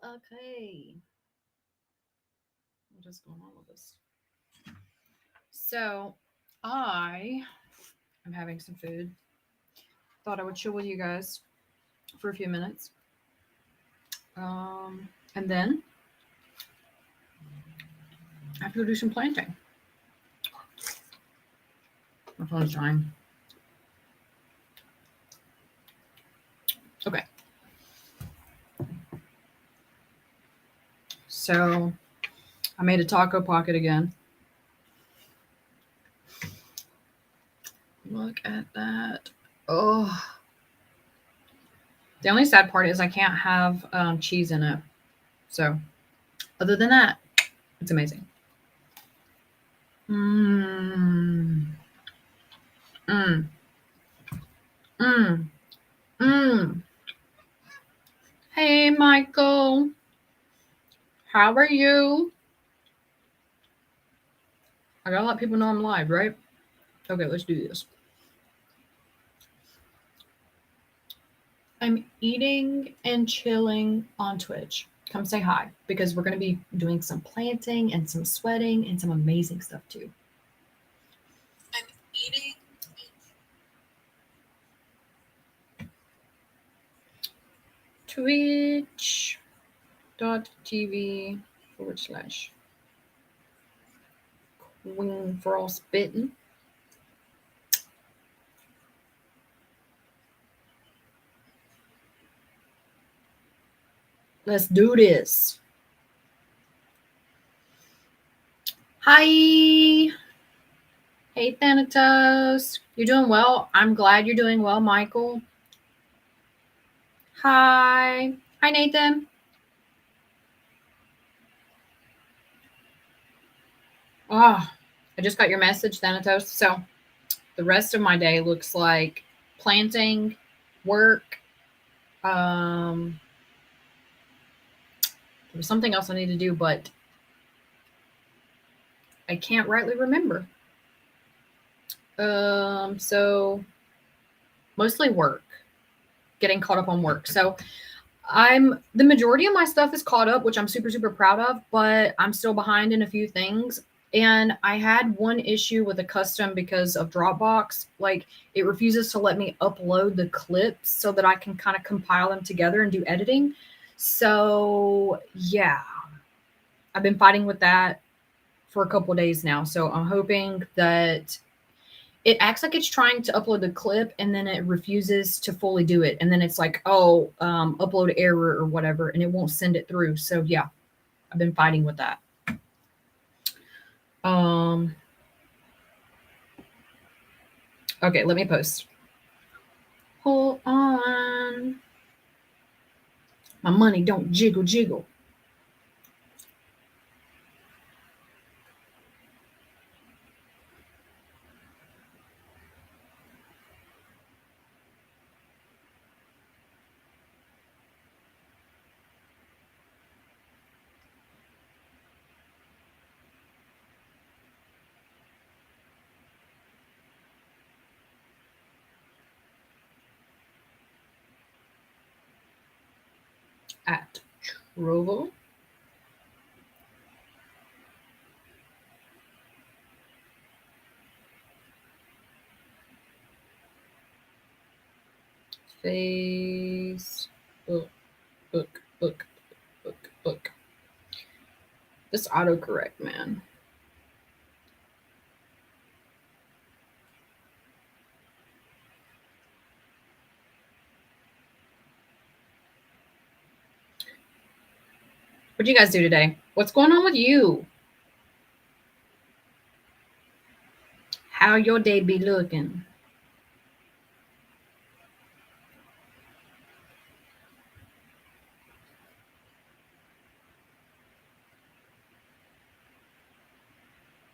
Okay. What is going on with this? So, I am having some food. Thought I would chill with you guys for a few minutes. And then I have to go do some planting. My phone's dying. Okay. So, I made a taco pocket again. Look at that. Oh. The only sad part is I can't have cheese in it. So, other than that, it's amazing. Mmm. Mmm. Mmm. Mmm. Hey, Michael. How are you? I gotta let people know I'm live, right? Okay, let's do this. I'm eating and chilling on Twitch. Come say hi because we're gonna be doing some planting and some sweating and some amazing stuff too. I'm eating. Twitch.tv/Queen Frostbitten. Let's do this. Hi. Hey, Thanatos. You're doing well. I'm glad you're doing well, Michael. Hi. Hi, Nathan. Oh, I just got your message, Thanatos. So the rest of my day looks like planting, work. Um, there was something else I need to do, but I can't rightly remember. So mostly work, getting caught up on work. So I'm the majority of my stuff is caught up, which I'm super, super proud of, but I'm still behind in a few things. And I had one issue with a custom because of Dropbox. Like it refuses to let me upload the clips so that I can kind of compile them together and do editing. So yeah, I've been fighting with that for a couple days now. So I'm hoping that it acts like it's trying to upload the clip and then it refuses to fully do it. And then it's like, oh, upload error or whatever, and it won't send it through. So yeah, I've been fighting with that. Okay, let me post. Hold on. My money don't jiggle jiggle. At Trovo. Facebook. Book. This autocorrect, man. What'd you guys do today? What's going on with you? How your day be looking?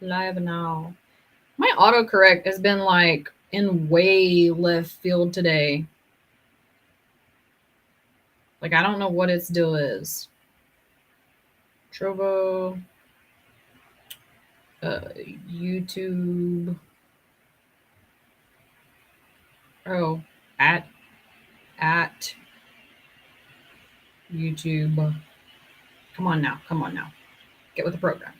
Live now. My autocorrect has been like in way left field today. Like I don't know what its deal is. Trovo, YouTube. Oh, at YouTube. Come on now. Come on now. Get with the program.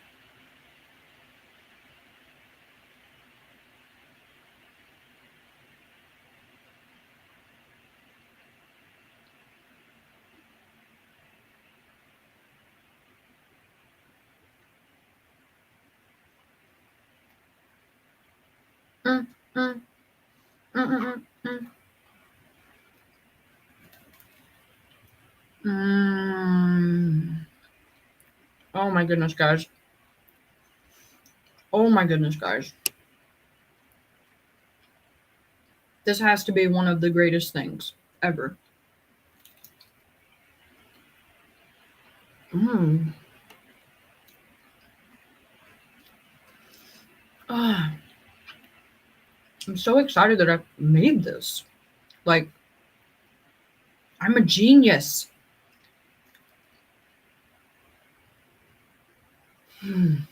Mm, mm, mm. Mm. Oh my goodness, guys. Oh my goodness, guys. This has to be one of the greatest things ever. Mm. Ah, I'm so excited that I made this. Like, I'm a genius. Mm.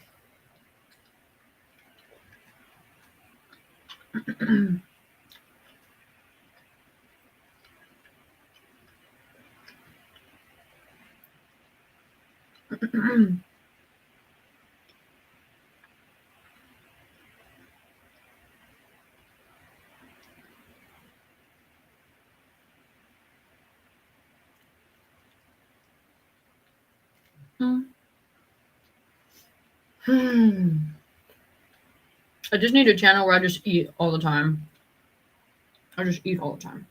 I just need a channel where I just eat all the time. I just eat all the time.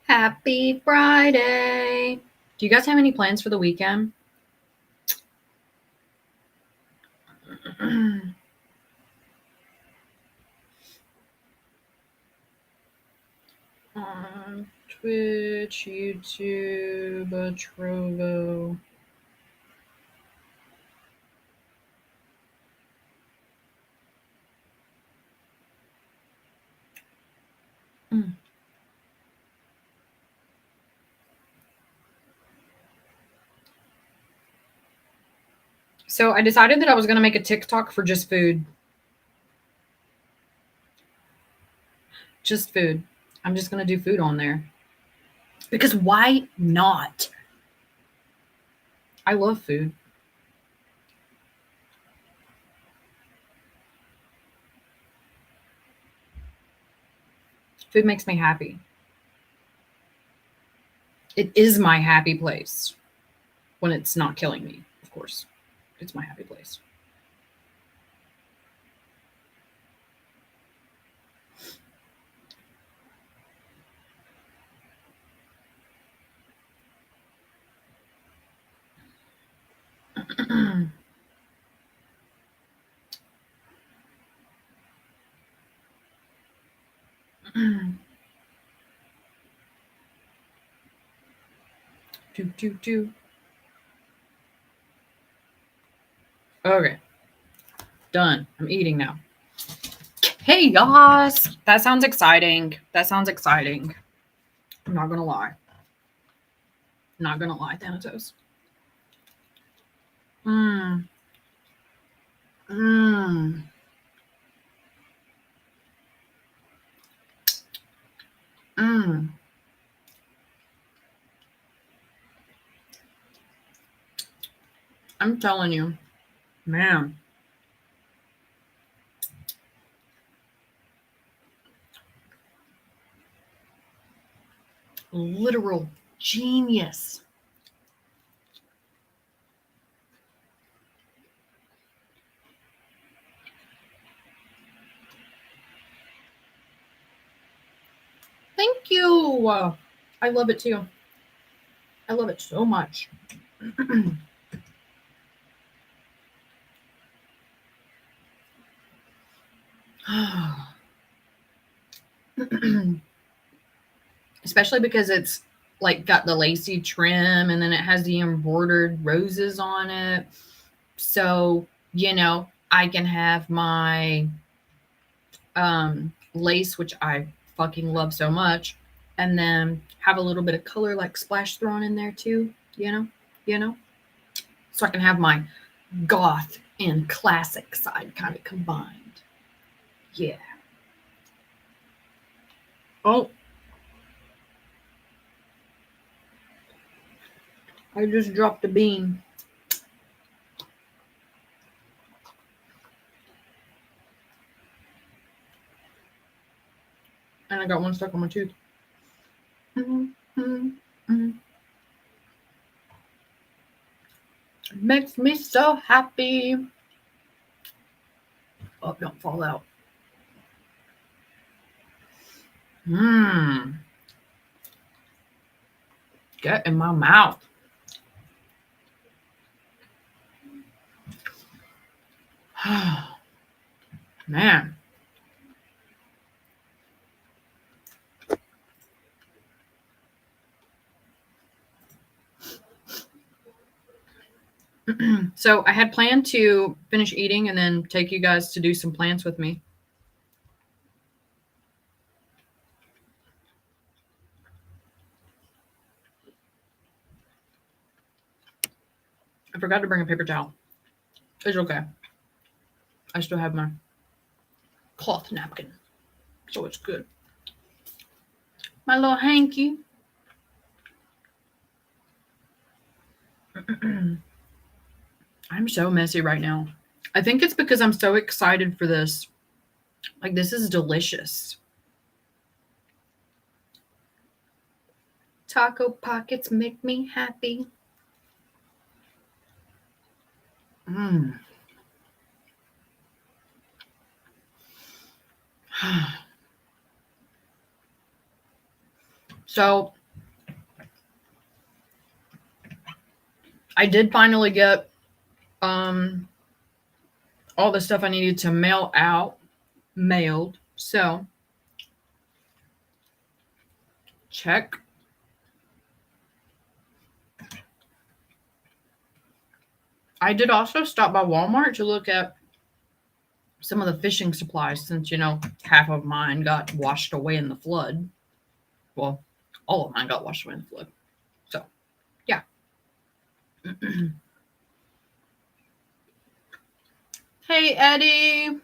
Happy Friday. Do you guys have any plans for the weekend? On Twitch, YouTube, Trovo. Mm. So I decided that I was going to make a TikTok for just food. Just food. I'm just going to do food on there. Because why not? I love food. Food makes me happy. It is my happy place when it's not killing me, of course. It's my happy place. do. Okay. Done. I'm eating now. Chaos. That sounds exciting. That sounds exciting. I'm not gonna lie. Not gonna lie, Thanatos. Mmm. Mmm. Mmm. I'm telling you, man. Literal genius. Thank you. I love it too. I love it so much. Especially because it's like got the lacy trim and then it has the embroidered roses on it. So, I can have my lace, which I fucking love so much. And then have a little bit of color like splash thrown in there too, you know? So I can have my goth and classic side kind of combined. Yeah. Oh, I just dropped a bean. And I got one stuck on my tooth. Makes me so happy. Oh, don't fall out. Get in my mouth. Man. So I had planned to finish eating and then take you guys to do some plants with me. I forgot to bring a paper towel. It's okay. I still have my cloth napkin, so it's good. My little hanky. I'm so messy right now. I think it's because I'm so excited for this. Like, this is delicious. Taco pockets make me happy. So I did finally get all the stuff I needed to mail out mailed. So check. I did also stop by Walmart to look at some of the fishing supplies since, half of mine got washed away in the flood. Well, all of mine got washed away in the flood. So, yeah. Hey, Eddie.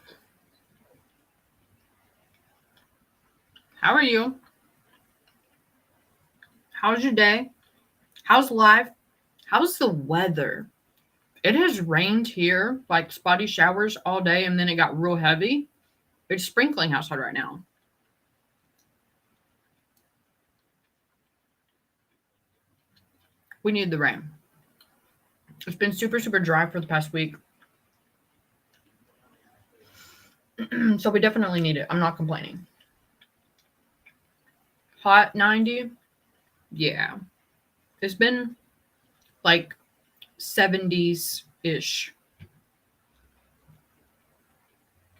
How are you? How's your day? How's life? How's the weather? It has rained here, like spotty showers all day, and then it got real heavy. It's sprinkling outside right now. We need the rain. It's been super, super dry for the past week. So we definitely need it. I'm not complaining. Hot 90? Yeah. It's been like 70s-ish.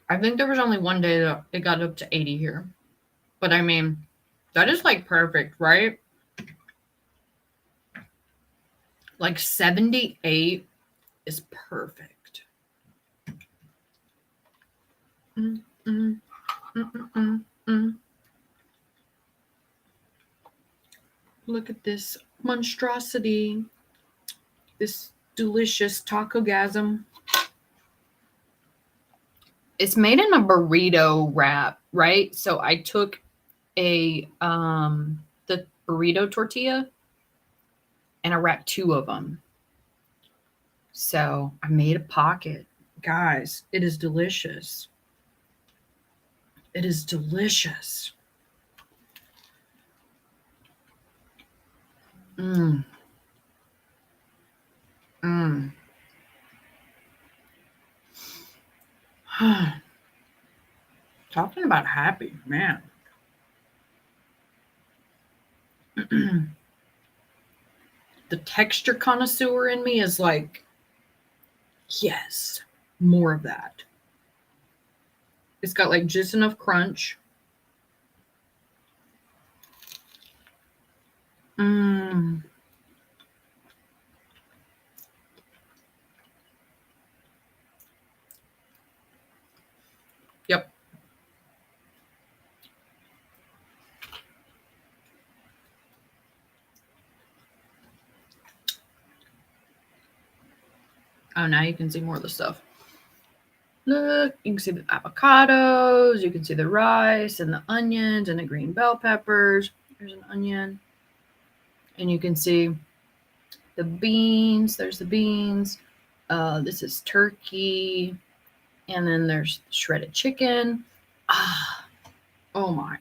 I think there was only one day that it got up to 80 here. But I mean, that is like perfect, right? Like 78 is perfect. Look at this monstrosity. This delicious taco-gasm. It's made in a burrito wrap, right? So I took the burrito tortilla and I wrapped 2 of them. So I made a pocket. Guys, it is delicious. It is delicious. Talking about happy, man. The texture connoisseur in me is like, yes, more of that. It's got like just enough crunch. Yep. Oh, now you can see more of the stuff. Look, you can see the avocados, you can see the rice and the onions and the green bell peppers. There's an onion. And you can see the beans. There's the beans. This is turkey. And then there's shredded chicken. Ah, oh my.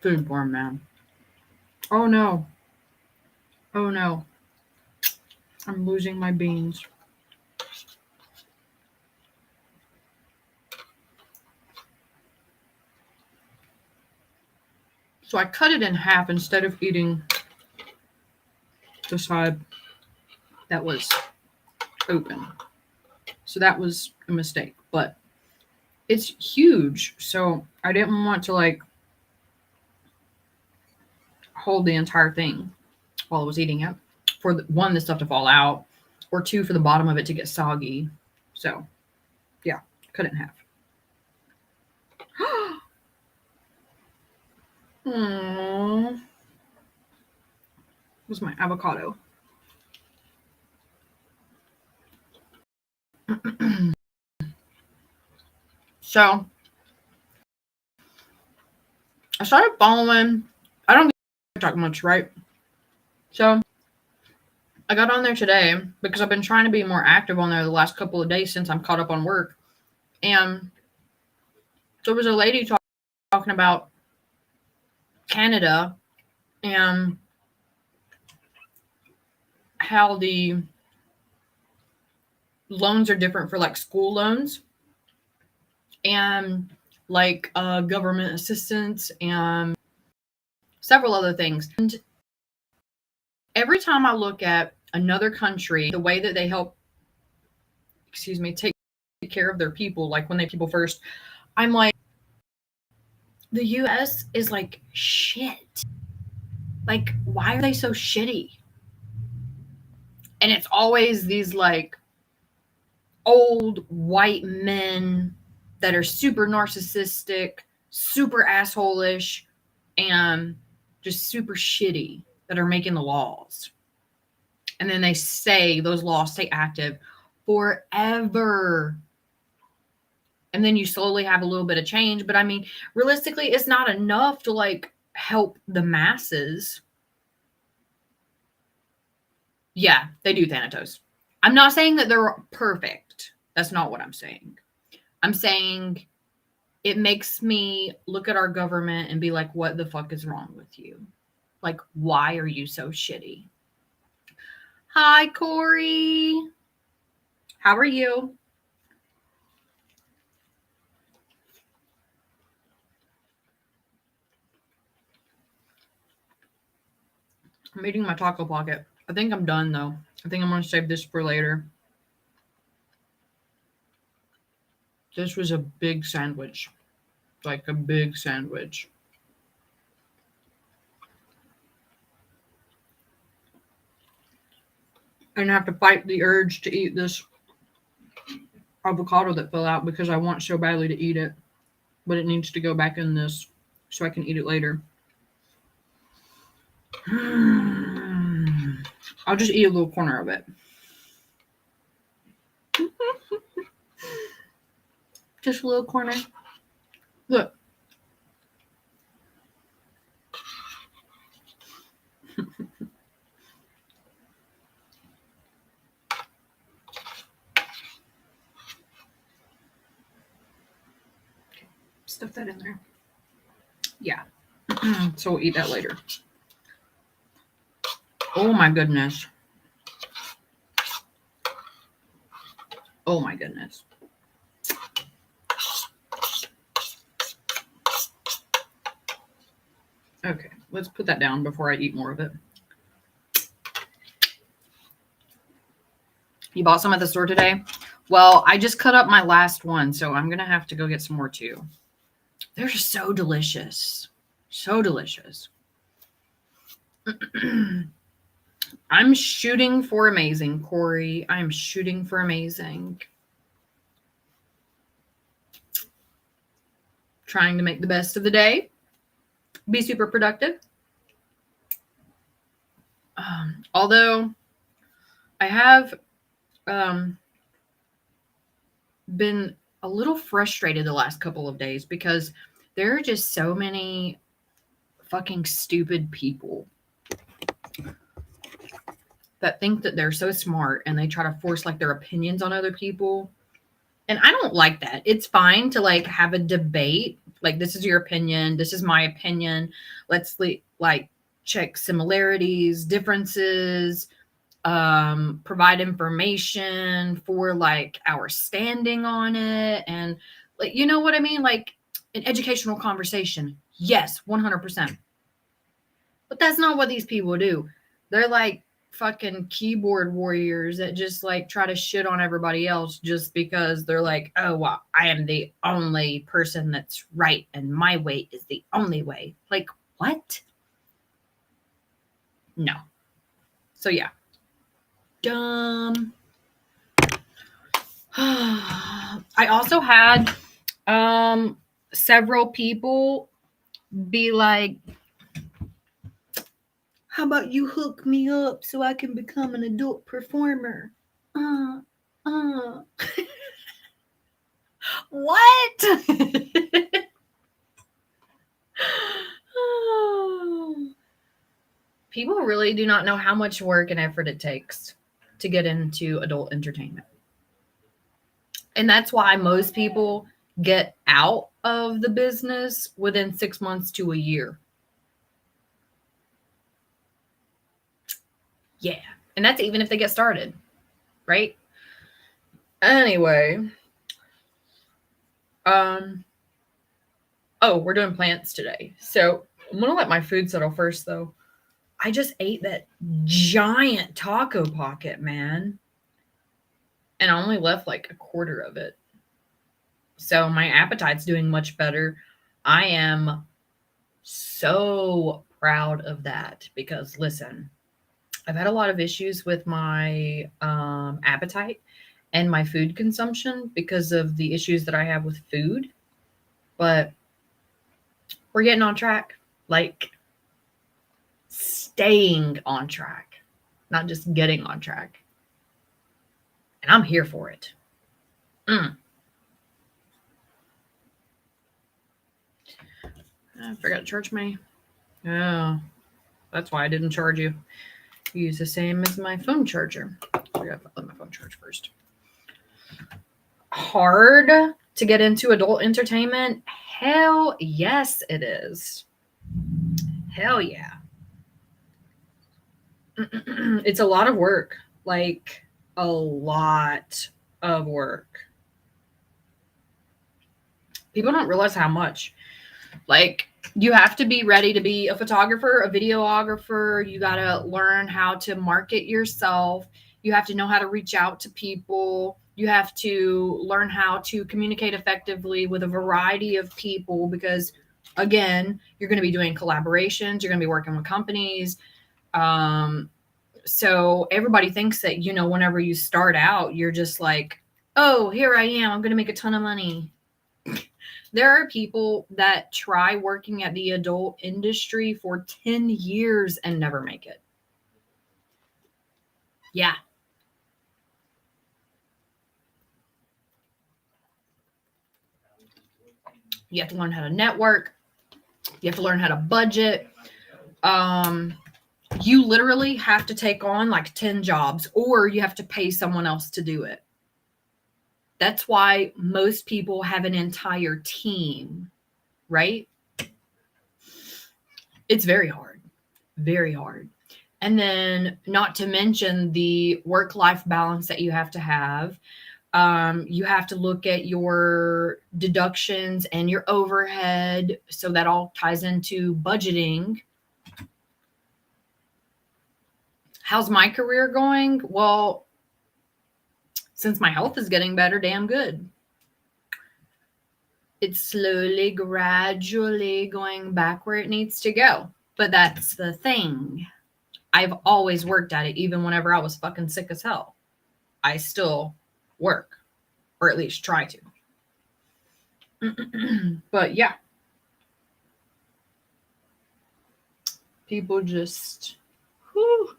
Foodborne, man. Oh no. Oh no. I'm losing my beans. So I cut it in half instead of eating the side that was open. So that was a mistake, but it's huge. So I didn't want to like hold the entire thing while I was eating it. For one, the stuff to fall out, or two, for the bottom of it to get soggy. So yeah, cut it in half. Aww. Was my avocado. So I started following. I don't get TikTok much, right? So I got on there today because I've been trying to be more active on there the last couple of days since I'm caught up on work. And there was a lady talking about Canada and how the loans are different for like school loans and like government assistance and several other things. And every time I look at another country, the way that they help, take care of their people, like when they people first, I'm like, the US is like shit. Like, why are they so shitty? And it's always these like old white men that are super narcissistic, super asshole-ish, and just super shitty that are making the laws. And then they say those laws stay active forever. And then you slowly have a little bit of change. But I mean, realistically, it's not enough to like help the masses. Yeah, they do Thanatos. I'm not saying that they're perfect. That's not what I'm saying. I'm saying it makes me look at our government and be like, what the fuck is wrong with you? Like, why are you so shitty? Hi, Corey. How are you? I'm eating my taco pocket. I think I'm done though. I think I'm going to save this for later. This was a big sandwich. Like a big sandwich. And I have to fight the urge to eat this avocado that fell out because I want so badly to eat it. But it needs to go back in this so I can eat it later. I'll just eat a little corner of it. Just a little corner. Look. Stuff that in there. Yeah. So we'll eat that later. Oh my goodness. Oh my goodness. Okay, let's put that down before I eat more of it. You bought some at the store today? Well, I just cut up my last one, so I'm going to have to go get some more too. They're so delicious. So delicious. I'm shooting for amazing, Corey. I'm shooting for amazing. Trying to make the best of the day. Be super productive. Although I have been a little frustrated the last couple of days because there are just so many fucking stupid people that think that they're so smart and they try to force like their opinions on other people. And I don't like that. It's fine to like have a debate. Like, this is your opinion. This is my opinion. Let's like check similarities, differences, provide information for like our standing on it. And like, you know what I mean? Like an educational conversation. Yes, 100%. But that's not what these people do. They're like fucking keyboard warriors that just like try to shit on everybody else just because they're like, oh, well, I am the only person that's right and my way is the only way. Like, what? No. So, yeah. Dumb. I also had several people be like, how about you hook me up so I can become an adult performer? What? People really do not know how much work and effort it takes to get into adult entertainment. And that's why most people get out of the business within 6 months to a year. Yeah. And that's even if they get started, right? Anyway, we're doing plants today. So I'm going to let my food settle first, though. I just ate that giant taco pocket, man. And I only left like a quarter of it. So my appetite's doing much better. I am so proud of that because, listen, I've had a lot of issues with my appetite and my food consumption because of the issues that I have with food. But we're getting on track. Like, staying on track, not just getting on track. And I'm here for it. I forgot to charge my. Oh, that's why I didn't charge you. Use the same as my phone charger. I gotta let my phone charge first. Hard to get into adult entertainment? Hell yes, it is. Hell yeah. It's a lot of work. Like, a lot of work. People don't realize how much. Like, you have to be ready to be a photographer, a videographer. You got to learn how to market yourself. You have to know how to reach out to people. You have to learn how to communicate effectively with a variety of people because, again, you're going to be doing collaborations. You're going to be working with companies. So everybody thinks that, you know, whenever you start out, you're just like, oh, here I am. I'm going to make a ton of money. There are people that try working at the adult industry for 10 years and never make it. Yeah. You have to learn how to network. You have to learn how to budget. You literally have to take on like 10 jobs or you have to pay someone else to do it. That's why most people have an entire team, right? It's very hard. Very hard. And then not to mention the work-life balance that you have to have. You have to look at your deductions and your overhead. So that all ties into budgeting. How's my career going? Well, since my health is getting better, damn good. It's slowly, gradually going back where it needs to go. But that's the thing. I've always worked at it, even whenever I was fucking sick as hell. I still work, or at least try to. But yeah. People just, whew.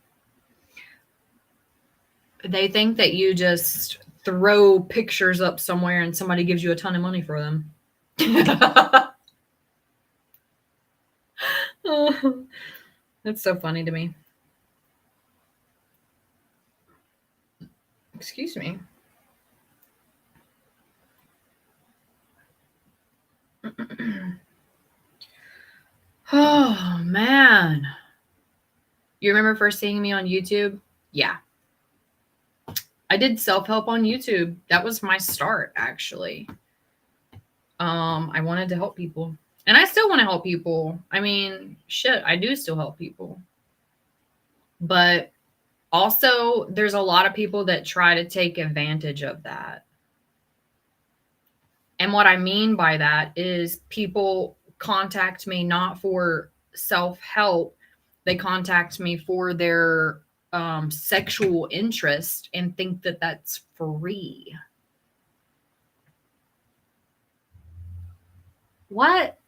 They think that you just throw pictures up somewhere and somebody gives you a ton of money for them. Oh, that's so funny to me. Excuse me. Oh, man. You remember first seeing me on YouTube? Yeah. I did self-help on YouTube. That was my start, actually. I wanted to help people. And I still want to help people. I mean, shit, I do still help people. But also, there's a lot of people that try to take advantage of that. And what I mean by that is people contact me not for self-help. They contact me for their sexual interest and think that that's free. What?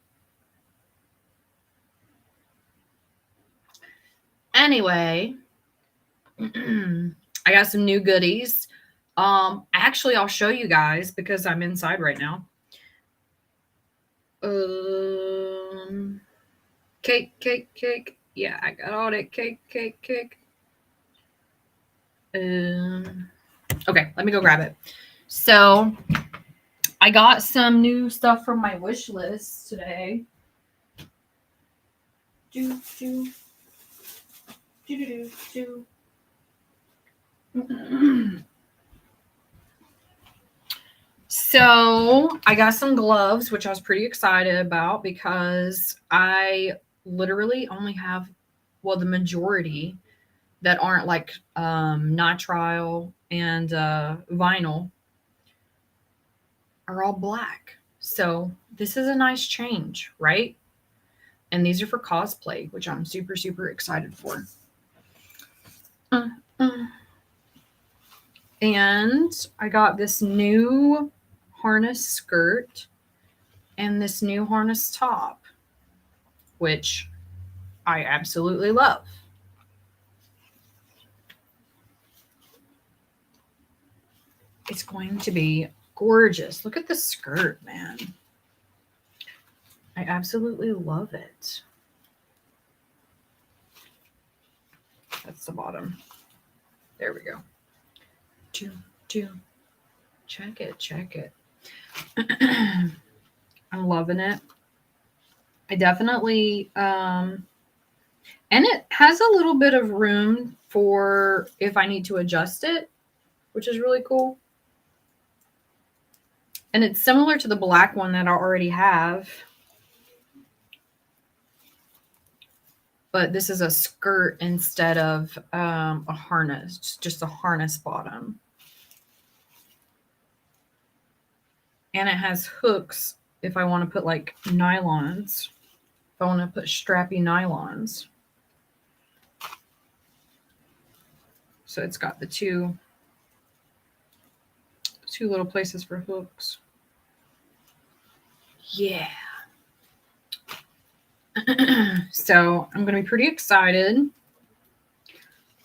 Anyway, I got some new goodies. Actually, I'll show you guys because I'm inside right now. Cake. Yeah, I got all that cake. Okay, let me go grab it. So, I got some new stuff from my wish list today. So I got some gloves, which I was pretty excited about because I literally only have, well, the majority that aren't like nitrile and vinyl are all black. So this is a nice change, right? And these are for cosplay, which I'm super, super excited for. And I got this new harness skirt and this new harness top, which I absolutely love. It's going to be gorgeous. Look at the skirt, man. I absolutely love it. That's the bottom. There we go. Check it. I'm loving it. I definitely, and it has a little bit of room for if I need to adjust it, which is really cool. And it's similar to the black one that I already have. But this is a skirt instead of a harness, just a harness bottom. And it has hooks if I want to put like nylons, if I want to put strappy nylons. So it's got the two little places for hooks. Yeah. So I'm going to be pretty excited.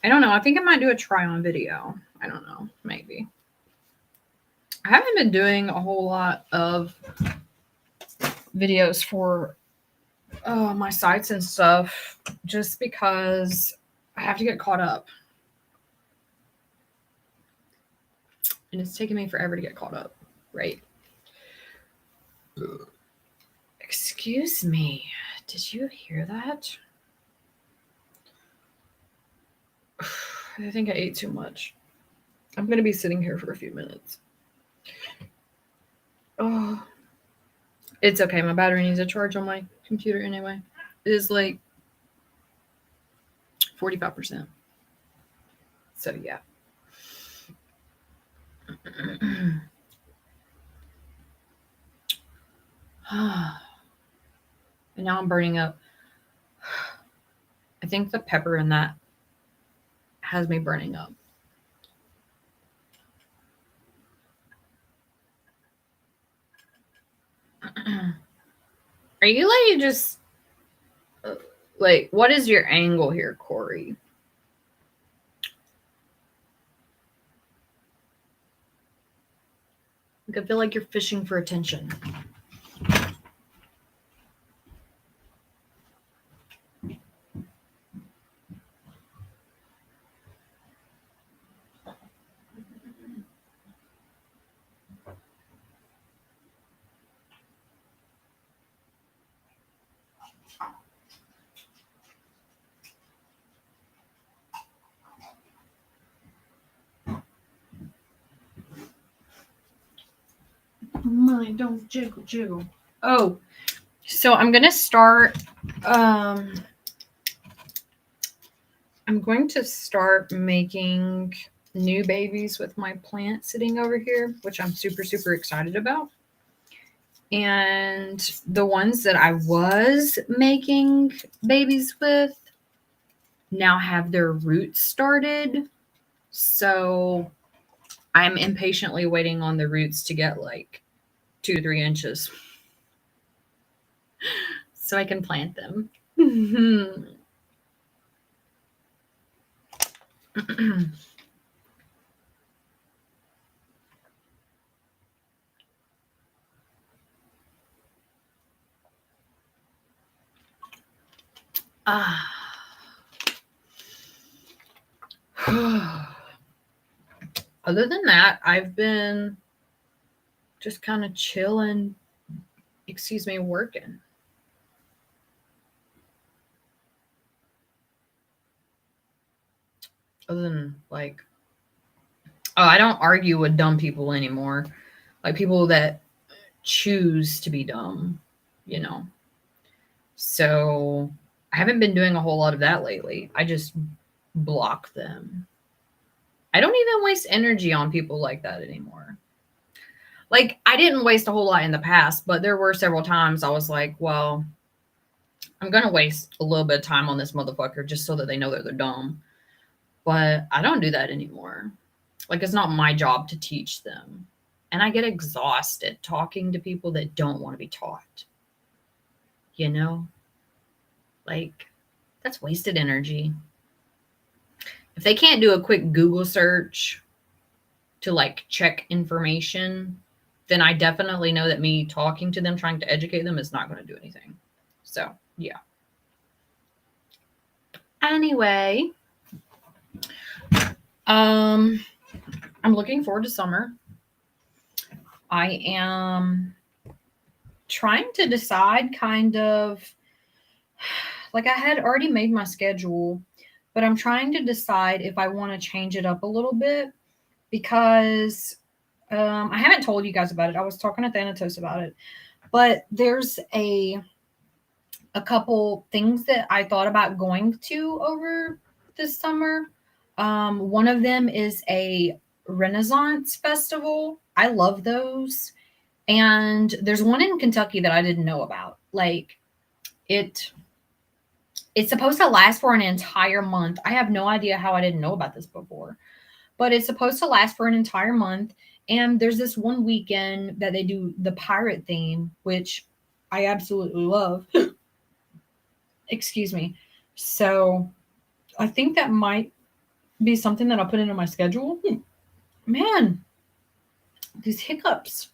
I don't know. I think I might do a try on video. I don't know. Maybe. I haven't been doing a whole lot of videos for my sites and stuff just because I have to get caught up. And it's taking me forever to get caught up, right? Excuse me. Did you hear that? I think I ate too much. I'm going to be sitting here for a few minutes. Oh, it's okay. My battery needs a charge on my computer anyway. It is like 45%. So, yeah. And now I'm burning up. I think the pepper in that has me burning up. Are you like just like, what is your angle here, Corey? Like, I feel like you're fishing for attention. My, don't jiggle, jiggle. Oh, so I'm gonna start. Um, I'm going to start making new babies with my plant sitting over here, which I'm super, super excited about. And the ones that I was making babies with now have their roots started. So I'm impatiently waiting on the roots to get like 2 to 3 inches so I can plant them. Ah. Other than that, I've been just kind of chilling, working. Other than like, oh, I don't argue with dumb people anymore. Like people that choose to be dumb, you know. So I haven't been doing a whole lot of that lately. I just block them. I don't even waste energy on people like that anymore. Like I didn't waste a whole lot in the past, but there were several times I was like, well, I'm gonna waste a little bit of time on this motherfucker just so that they know that they're dumb. But I don't do that anymore. Like it's not my job to teach them. And I get exhausted talking to people that don't want to be taught. You know? Like that's wasted energy. If they can't do a quick Google search to like check information, then I definitely know that me talking to them, trying to educate them is not going to do anything. So, yeah. Anyway, I'm looking forward to summer. I am trying to decide kind of like I had already made my schedule, but I'm trying to decide if I want to change it up a little bit because I haven't told you guys about it. I was talking to Thanatos about it, but there's a couple things that I thought about going to over this summer. One of them is a Renaissance festival. I love those. And there's one in Kentucky that I didn't know about. Like it it's supposed to last for an entire month. I have no idea how I didn't know about this before. But it's supposed to last for an entire month. And there's this one weekend that they do the pirate theme, which I absolutely love. Excuse me. So I think that might be something that I'll put into my schedule. Man, these hiccups.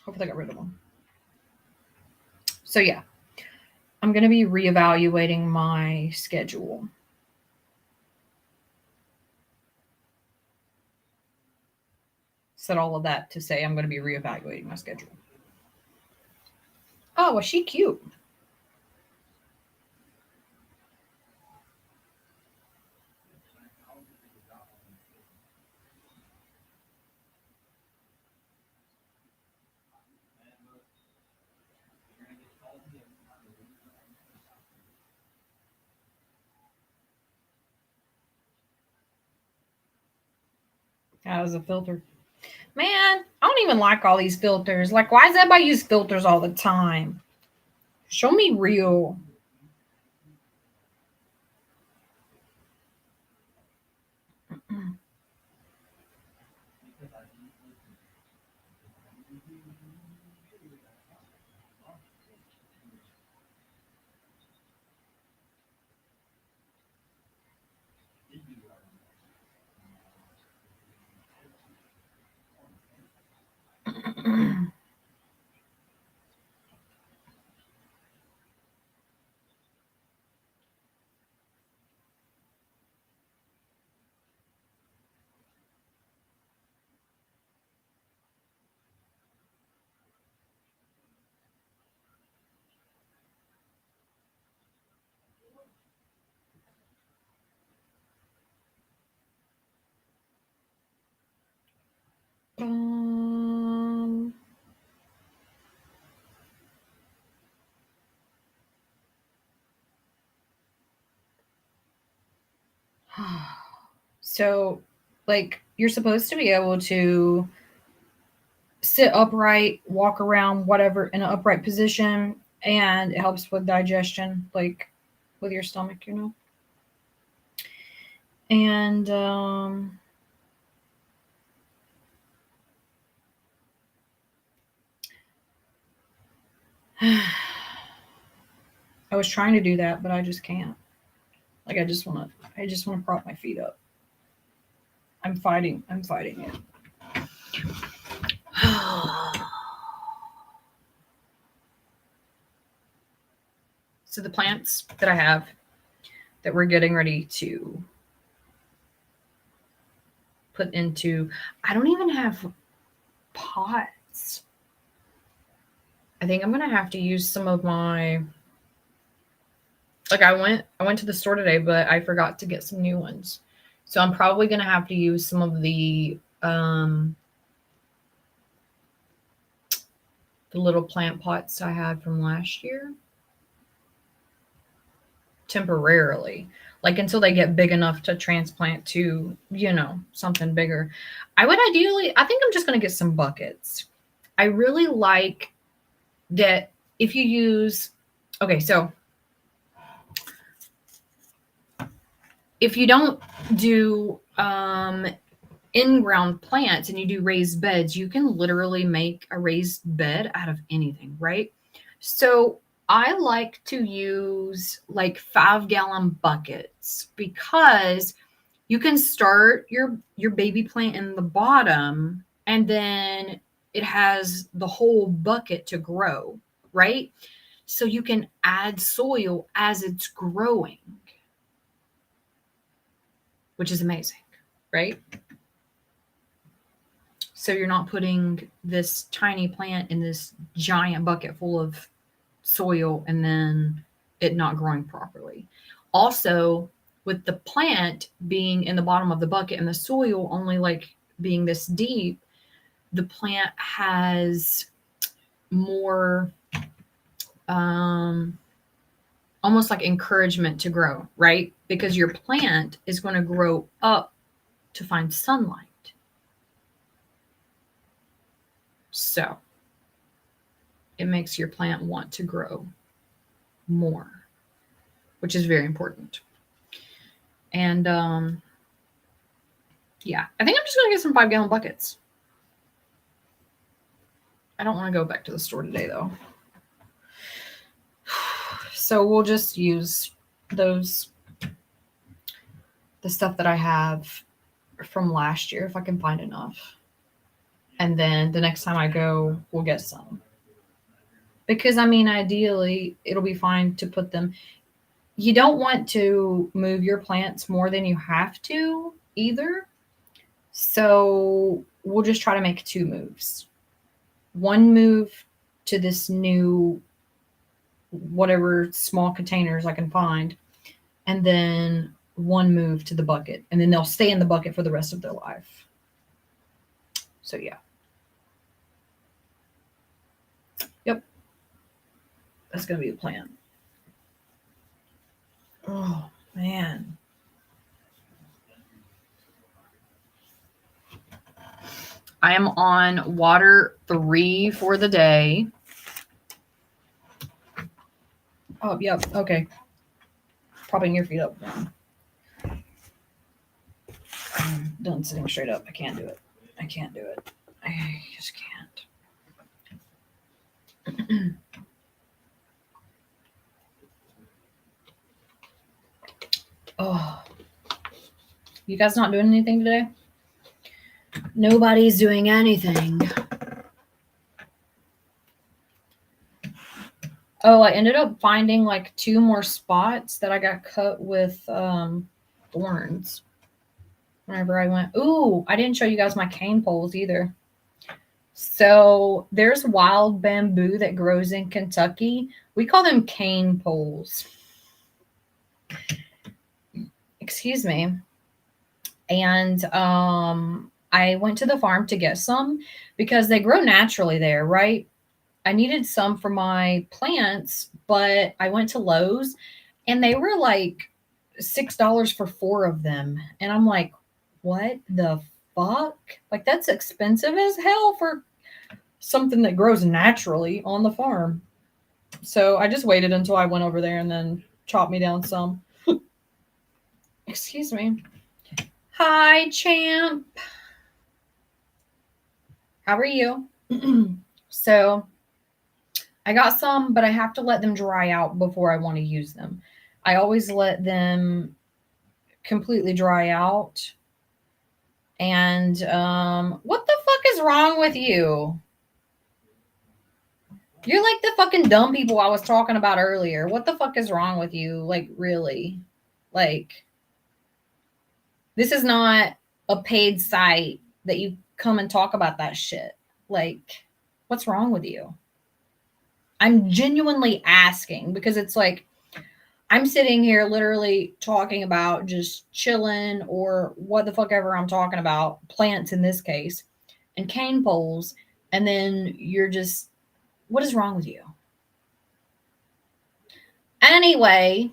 Hopefully I got rid of them. So yeah, I'm going to be reevaluating my schedule. Said all of that to say I'm going to be reevaluating my schedule. Oh, was she cute? That was a filter. Man, I don't even like all these filters. Like, why does everybody use filters all the time? Show me real. So, like, you're supposed to be able to sit upright, walk around, whatever, in an upright position, and it helps with digestion, like with your stomach, you know. And I was trying to do that, but I just can't. Like, I just want to prop my feet up. I'm fighting it. So the plants that I have that we're getting ready to put into, I don't even have pots. I think I'm gonna have to use some of my, like, I went to the store today, but I forgot to get some new ones. So I'm probably gonna have to use some of the little plant pots I had from last year temporarily, like until they get big enough to transplant to, you know, something bigger. I think I'm just going to get some buckets. I really like that if you use, okay, so if you don't do in-ground plants and you do raised beds, you can literally make a raised bed out of anything, right? So I like to use like 5-gallon buckets because you can start your baby plant in the bottom and then it has the whole bucket to grow, right? So you can add soil as it's growing, which is amazing, right? So you're not putting this tiny plant in this giant bucket full of soil and then it not growing properly. Also, with the plant being in the bottom of the bucket and the soil only like being this deep, the plant has more almost like encouragement to grow, right? Because your plant is going to grow up to find sunlight. So it makes your plant want to grow more, which is very important. And yeah, I think I'm just going to get some 5-gallon buckets. I don't want to go back to the store today, though. So we'll just use the stuff that I have from last year if I can find enough. And then the next time I go, we'll get some. Because, I mean, ideally, it'll be fine to put them. You don't want to move your plants more than you have to either. So we'll just try to make 2 moves. One move to this new, whatever small containers I can find, and then 1 move to the bucket. And then they'll stay in the bucket for the rest of their life. So, yeah. Yep. That's going to be the plan. Oh, man. I am on water 3 for the day. Oh, yep. Okay. Propping your feet up. I'm done sitting straight up. I can't do it. I just can't. Oh. You guys not doing anything today? Nobody's doing anything. Oh, I ended up finding like 2 more spots that I got cut with thorns whenever I went. Ooh, I didn't show you guys my cane poles either. So there's wild bamboo that grows in Kentucky. We call them cane poles. Excuse me. And I went to the farm to get some because they grow naturally there, right? I needed some for my plants, but I went to Lowe's and they were like $6 for 4 of them. And I'm like, what the fuck? Like, that's expensive as hell for something that grows naturally on the farm. So I just waited until I went over there and then chopped me down some. Excuse me. Hi, champ. How are you? So I got some, but I have to let them dry out before I want to use them. I always let them completely dry out. And what the fuck is wrong with you? You're like the fucking dumb people I was talking about earlier. What the fuck is wrong with you? Like, really? Like, this is not a paid site that you come and talk about that shit. Like, what's wrong with you? I'm genuinely asking because it's like I'm sitting here literally talking about just chilling or what the fuck ever I'm talking about, plants in this case, and cane poles, and then you're just, what is wrong with you? Anyway,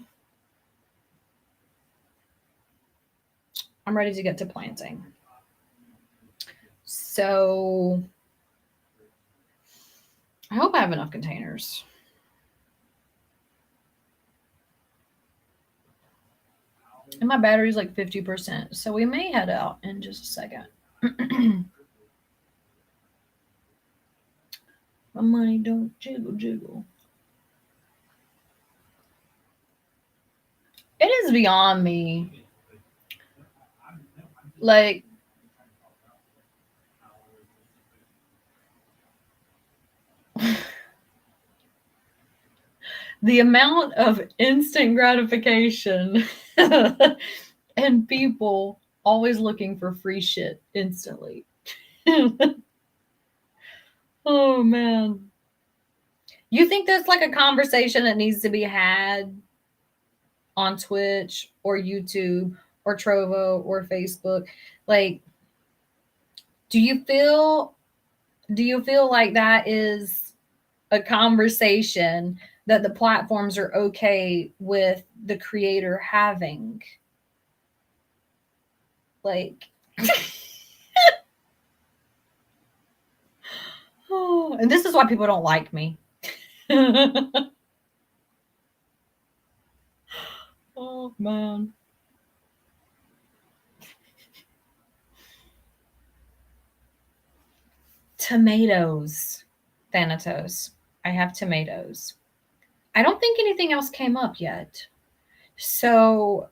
I'm ready to get to planting. So I hope I have enough containers. And my battery's like 50%. So we may head out in just a second. My money don't jiggle jiggle. It is beyond me. Like, the amount of instant gratification and people always looking for free shit instantly. Oh man. You think that's like a conversation that needs to be had on Twitch or YouTube or Trovo or Facebook? Like, do you feel like that is a conversation that the platforms are okay with the creator having? Like, oh, and this is why people don't like me. Oh man. Tomatoes. Thanatos. I have tomatoes. I don't think anything else came up yet. So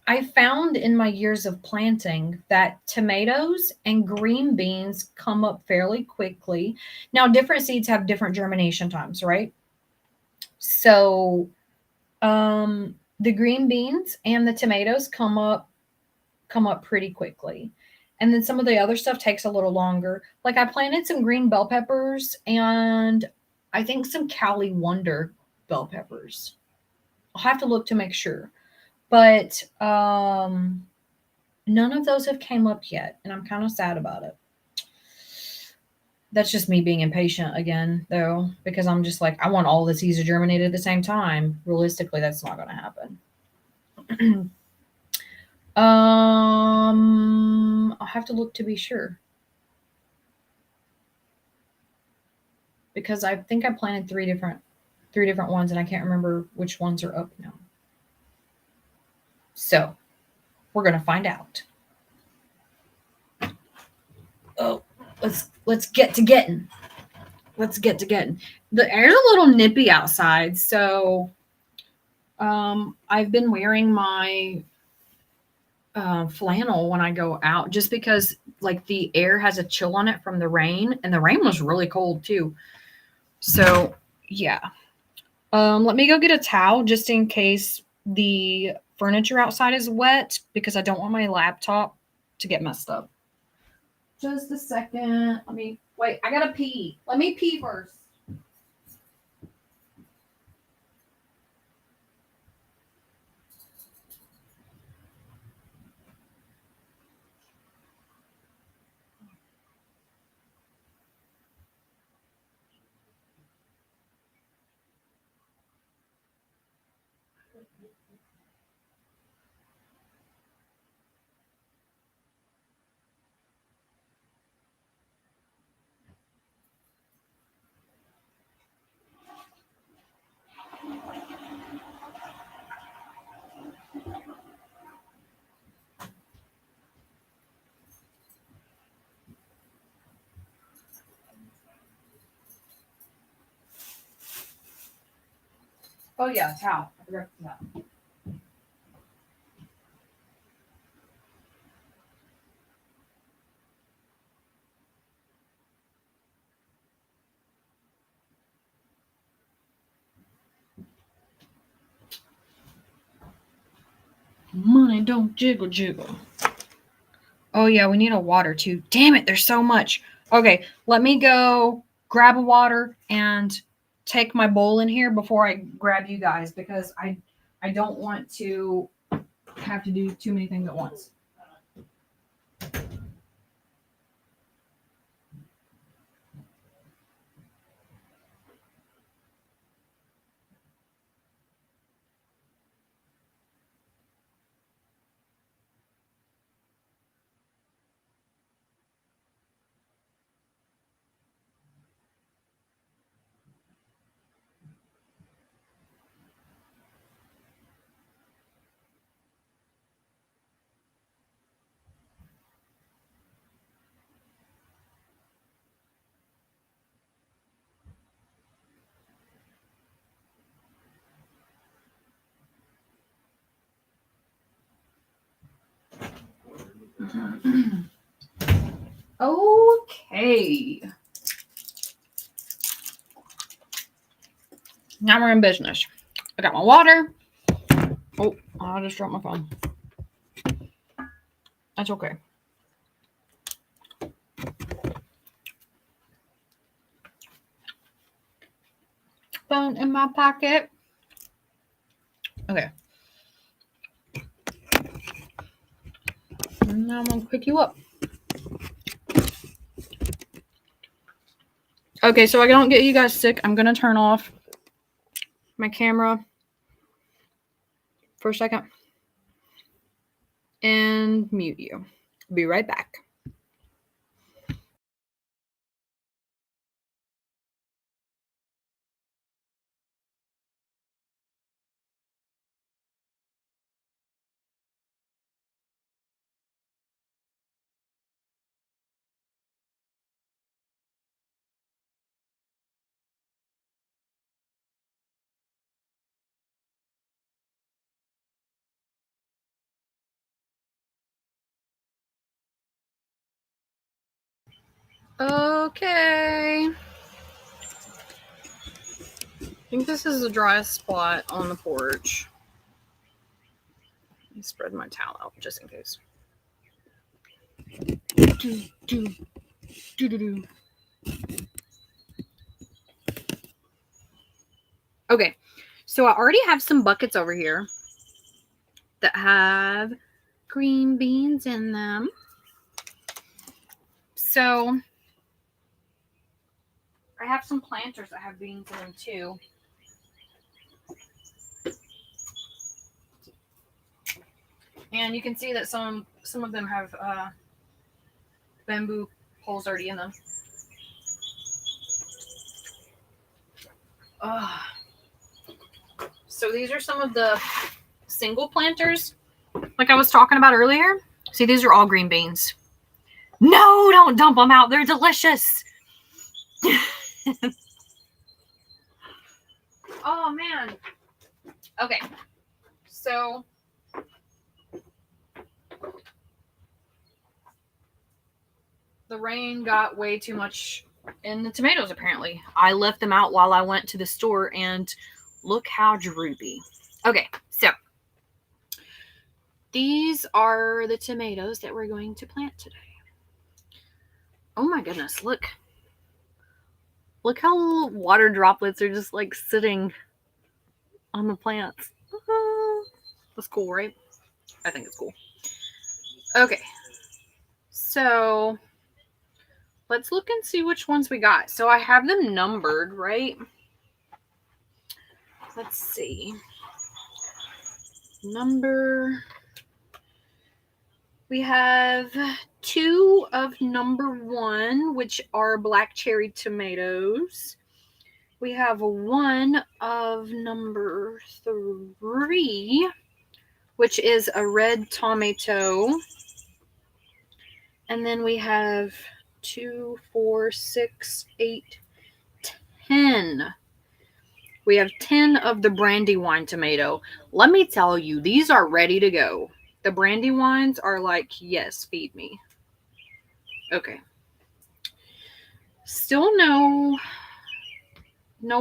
I found in my years of planting that tomatoes and green beans come up fairly quickly. Now, different seeds have different germination times, right? So the green beans and the tomatoes come up pretty quickly. And then some of the other stuff takes a little longer. Like I planted some green bell peppers and I think some Cali Wonder bell peppers. I'll have to look to make sure. But none of those have came up yet, and I'm kind of sad about it. That's just me being impatient again, though, because I'm just like, I want all the seeds to germinate at the same time. Realistically, that's not going to happen. I'll have to look to be sure. Because I think I planted three different ones, and I can't remember which ones are up now. So we're gonna find out. Oh, let's get to getting. Let's get to getting. The air's a little nippy outside, so I've been wearing my flannel when I go out, just because like the air has a chill on it from the rain, and the rain was really cold too. So yeah. Let me go get a towel just in case the furniture outside is wet because I don't want my laptop to get messed up. Just a second. Let me wait. I gotta pee. Let me pee first. Oh yeah, towel. I forgot the towel. Money don't jiggle jiggle. Oh yeah, we need a water too. Damn it, there's so much. Okay, let me go grab a water and take my bowl in here before I grab you guys because I don't want to have to do too many things at once. Okay. Now we're in business. I got my water. Oh, I just dropped my phone. That's okay. Phone in my pocket. Okay. And now I'm gonna pick you up. Okay, so I don't get you guys sick. I'm gonna turn off my camera for a second and mute you. Be right back. Okay. I think this is the driest spot on the porch. Let me spread my towel out just in case. Okay, so I already have some buckets over here that have green beans in them. So I have some planters that have beans in them too. And you can see that some of them have bamboo poles already in them. So these are some of the single planters like I was talking about earlier. See, these are all green beans. No, don't dump them out. They're delicious. Oh, man. Okay. So the rain got way too much in the tomatoes, apparently. I left them out while I went to the store, and look how droopy. Okay, so these are the tomatoes that we're going to plant today. Oh my goodness, look. Look how little water droplets are just like sitting on the plants. That's cool, right? I think it's cool. Okay. So let's look and see which ones we got. So I have them numbered, right? Let's see. We have 2 of number 1, which are black cherry tomatoes. We have 1 of number 3, which is a red tomato. And then we have 2, 4, 6, 8, 10. We have 10 of the Brandywine tomato. Let me tell you, these are ready to go. The Brandywines are like, yes, feed me. Okay. Still no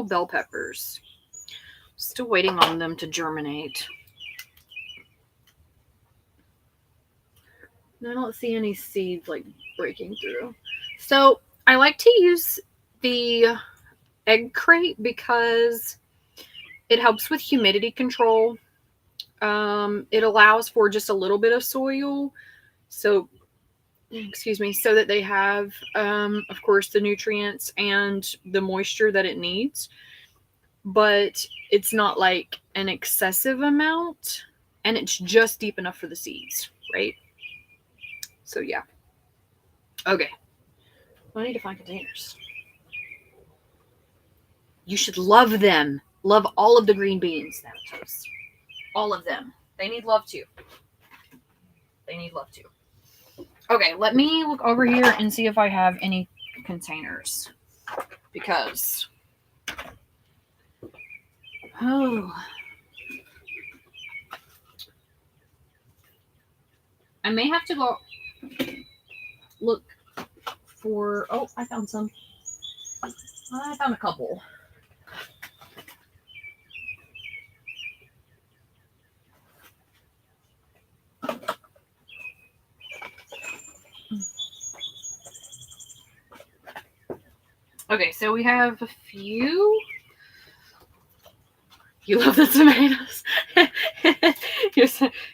bell peppers. Still waiting on them to germinate. I don't see any seeds like breaking through. So I like to use the egg crate because it helps with humidity control. It allows for just a little bit of soil. So that they have, of course, the nutrients and the moisture that it needs. But it's not like an excessive amount, and it's just deep enough for the seeds, right? So yeah. Okay. I need to find containers. You should love them. Love all of the green beans. All of them. They need love too. Okay, let me look over here and see if I have any containers. Because I may have to go look for... Oh, I found some. I found a couple. Okay, so we have a few. You love the tomatoes.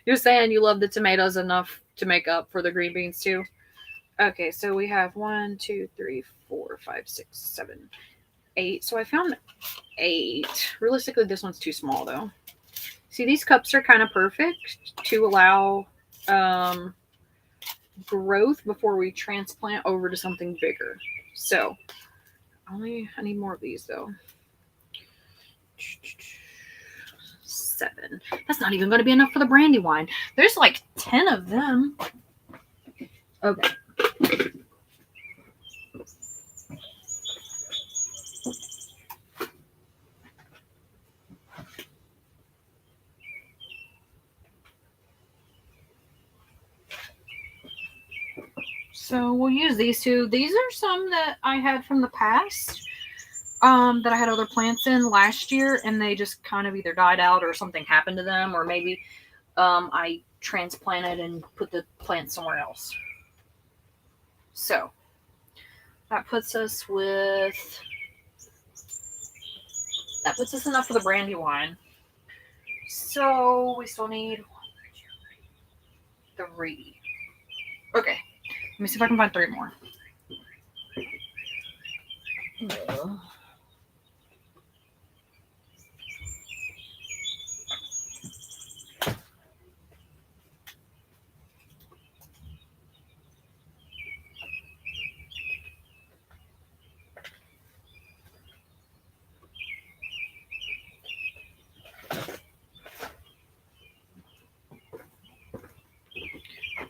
You're saying you love the tomatoes enough to make up for the green beans too? Okay, so we have 1, 2, 3, 4, 5, 6, 7, 8. So I found 8. Realistically, this one's too small though. See, these cups are kind of perfect to allow growth before we transplant over to something bigger. So I need more of these though. 7. That's not even going to be enough for the Brandywine. There's like 10 of them. Okay. So we'll use these 2. These are some that I had from the past. That I had other plants in last year, and they just kind of either died out or something happened to them, or maybe I transplanted and put the plant somewhere else. So that puts us enough for the Brandywine. So we still need 3. Okay, let me see if I can find 3 more.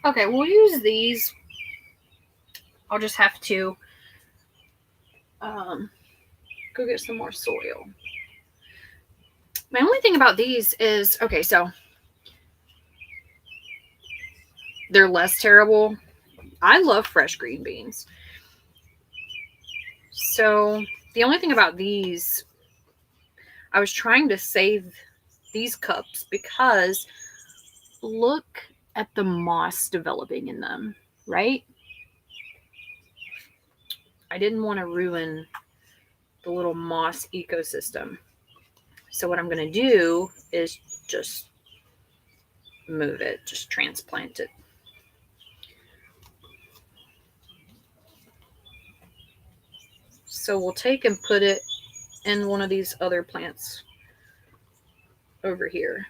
Okay, we'll use these. I'll just have to go get some more soil. My only thing about these is, okay, so they're less terrible. I love fresh green beans. So the only thing about these, I was trying to save these cups because look at the moss developing in them, right? I didn't want to ruin the little moss ecosystem. So what I'm going to do is just move it, just transplant it. So we'll take and put it in one of these other plants over here.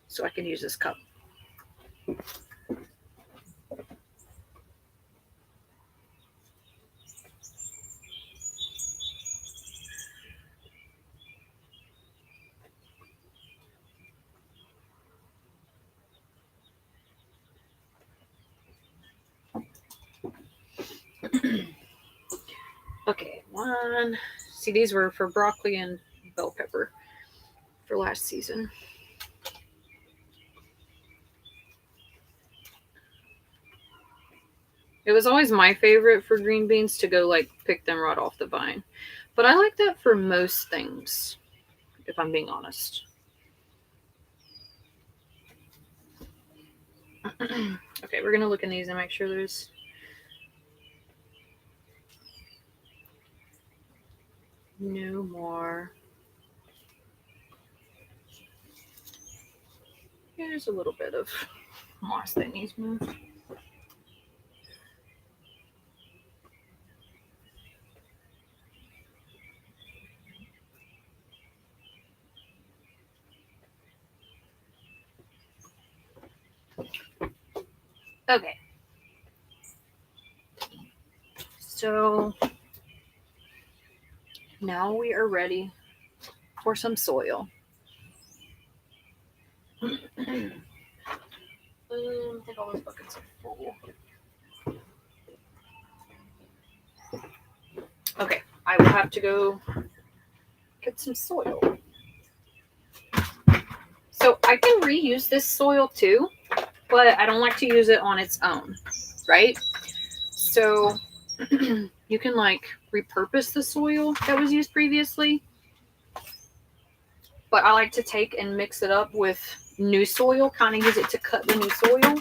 so I can use this cup. Okay, one. See, these were for broccoli and bell pepper for last season. It was always my favorite for green beans to go like pick them right off the vine. But I like that for most things, if I'm being honest. Okay, we're going to look in these and make sure there's... no more. Here's a little bit of moss that needs moved. Okay. So now we are ready for some soil. I think all those buckets are full. Okay, I will have to go get some soil. So I can reuse this soil too, but I don't like to use it on its own, right? So you can like repurpose the soil that was used previously, but I like to take and mix it up with new soil, kind of use it to cut the new soil.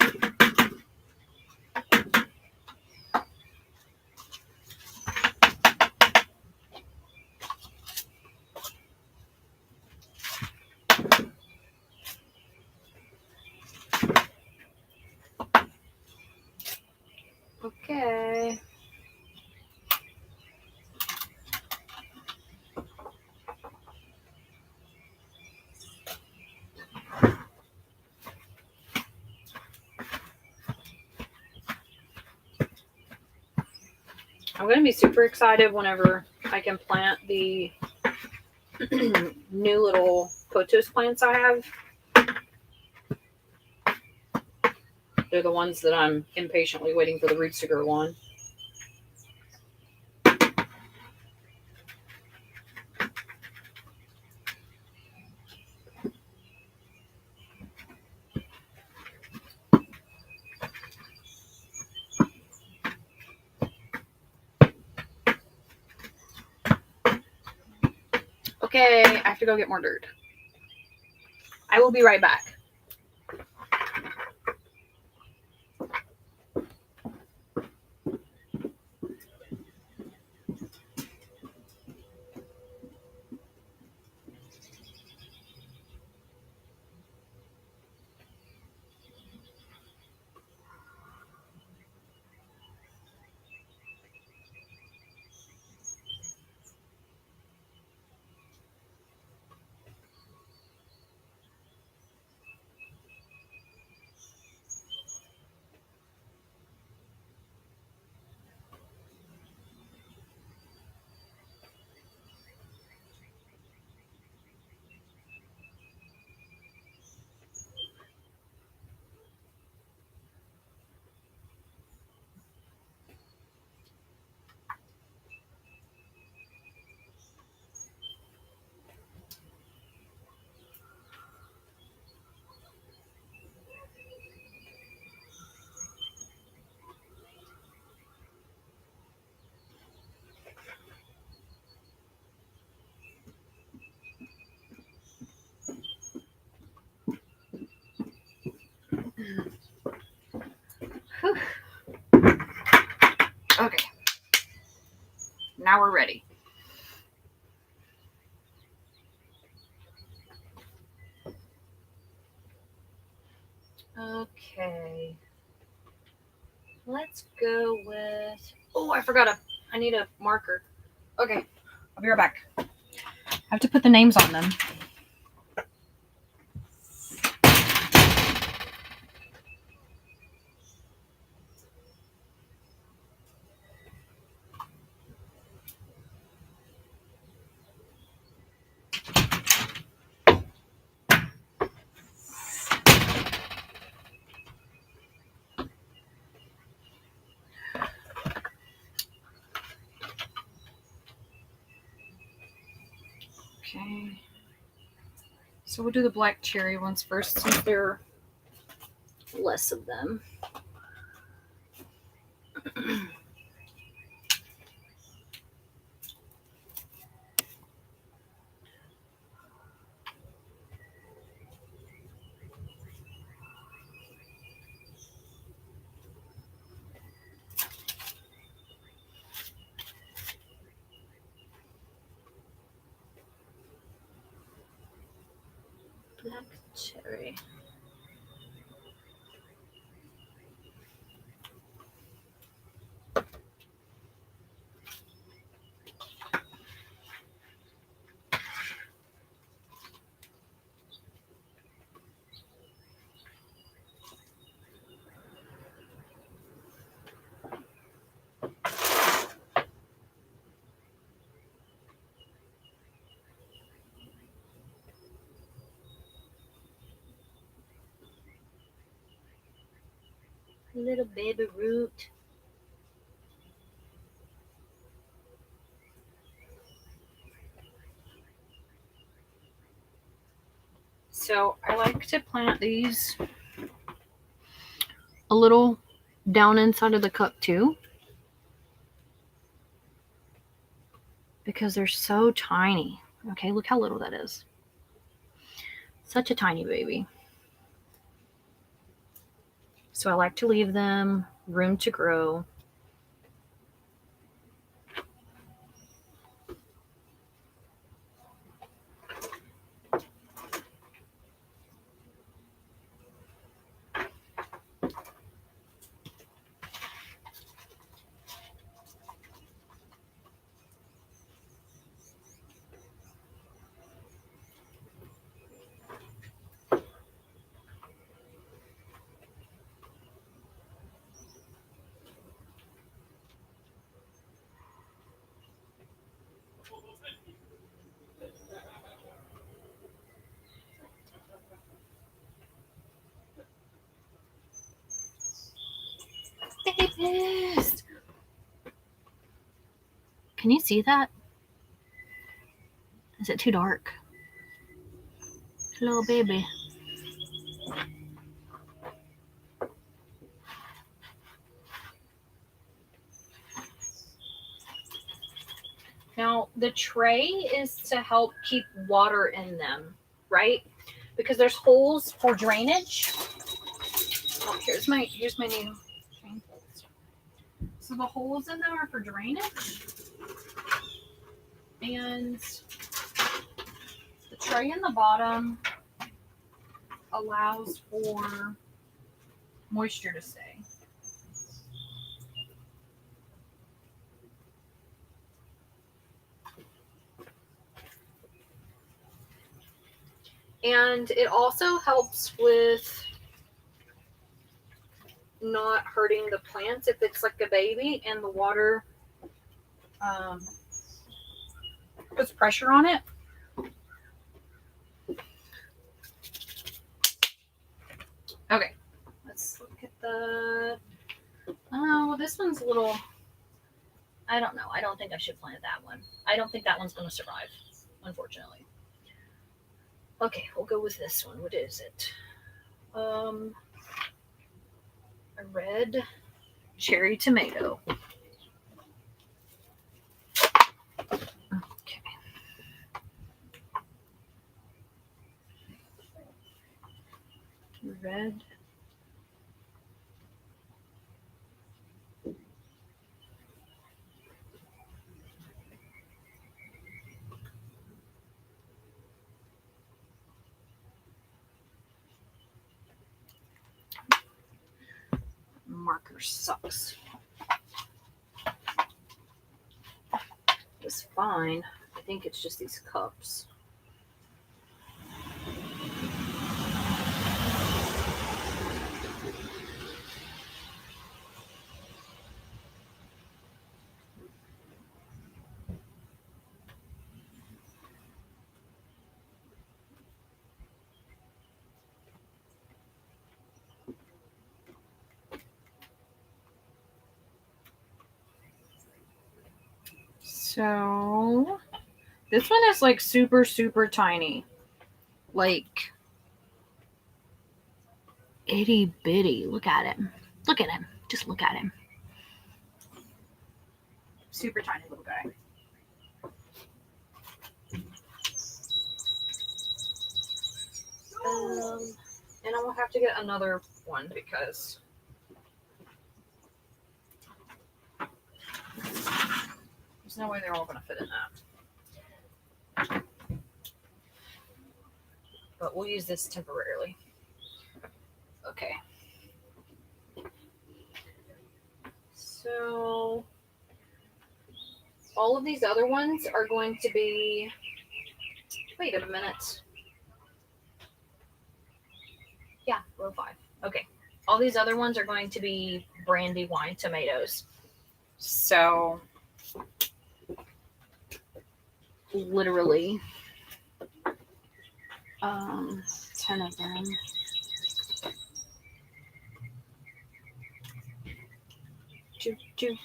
Okay. I'm going to be super excited whenever I can plant the new little pothos plants I have. They're the ones that I'm impatiently waiting for the roots to grow on. Okay, I have to go get more dirt. I will be right back. Whew. Okay. Now we're ready. Okay. Let's go with... oh, I forgot I need a marker. Okay. I'll be right back. I have to put the names on them. Okay. So we'll do the black cherry ones first since there are less of them. Black cherry. Little baby root. So I like to plant these a little down inside of the cup too, because they're so tiny. Okay, look how little that is. Such a tiny baby. So I like to leave them room to grow. Babies! Can you see that? Is it too dark? Little baby. Now, the tray is to help keep water in them, right? Because there's holes for drainage. Oh, here's my new drain holes. So the holes in them are for drainage. And the tray in the bottom allows for moisture to stay. And it also helps with not hurting the plants if it's like a baby and the water puts pressure on it. Okay, let's look at the. Oh, this one's a little. I don't know. I don't think I should plant that one. I don't think that one's going to survive, unfortunately. Okay, we'll go with this one. What is it? A red cherry tomato. Okay. Red. Marker sucks. It's fine. I think it's just these cups. So This one is like super, super tiny. Like itty bitty. Look at him. Look at him. Just look at him. Super tiny little guy. And I will have to get another one because there's no way they're all going to fit in that. But we'll use this temporarily. Okay. So all of these other ones are going to be, wait a minute. Yeah, row 5. Okay. All these other ones are going to be brandy wine tomatoes. So literally 10 of them. Choo, choo.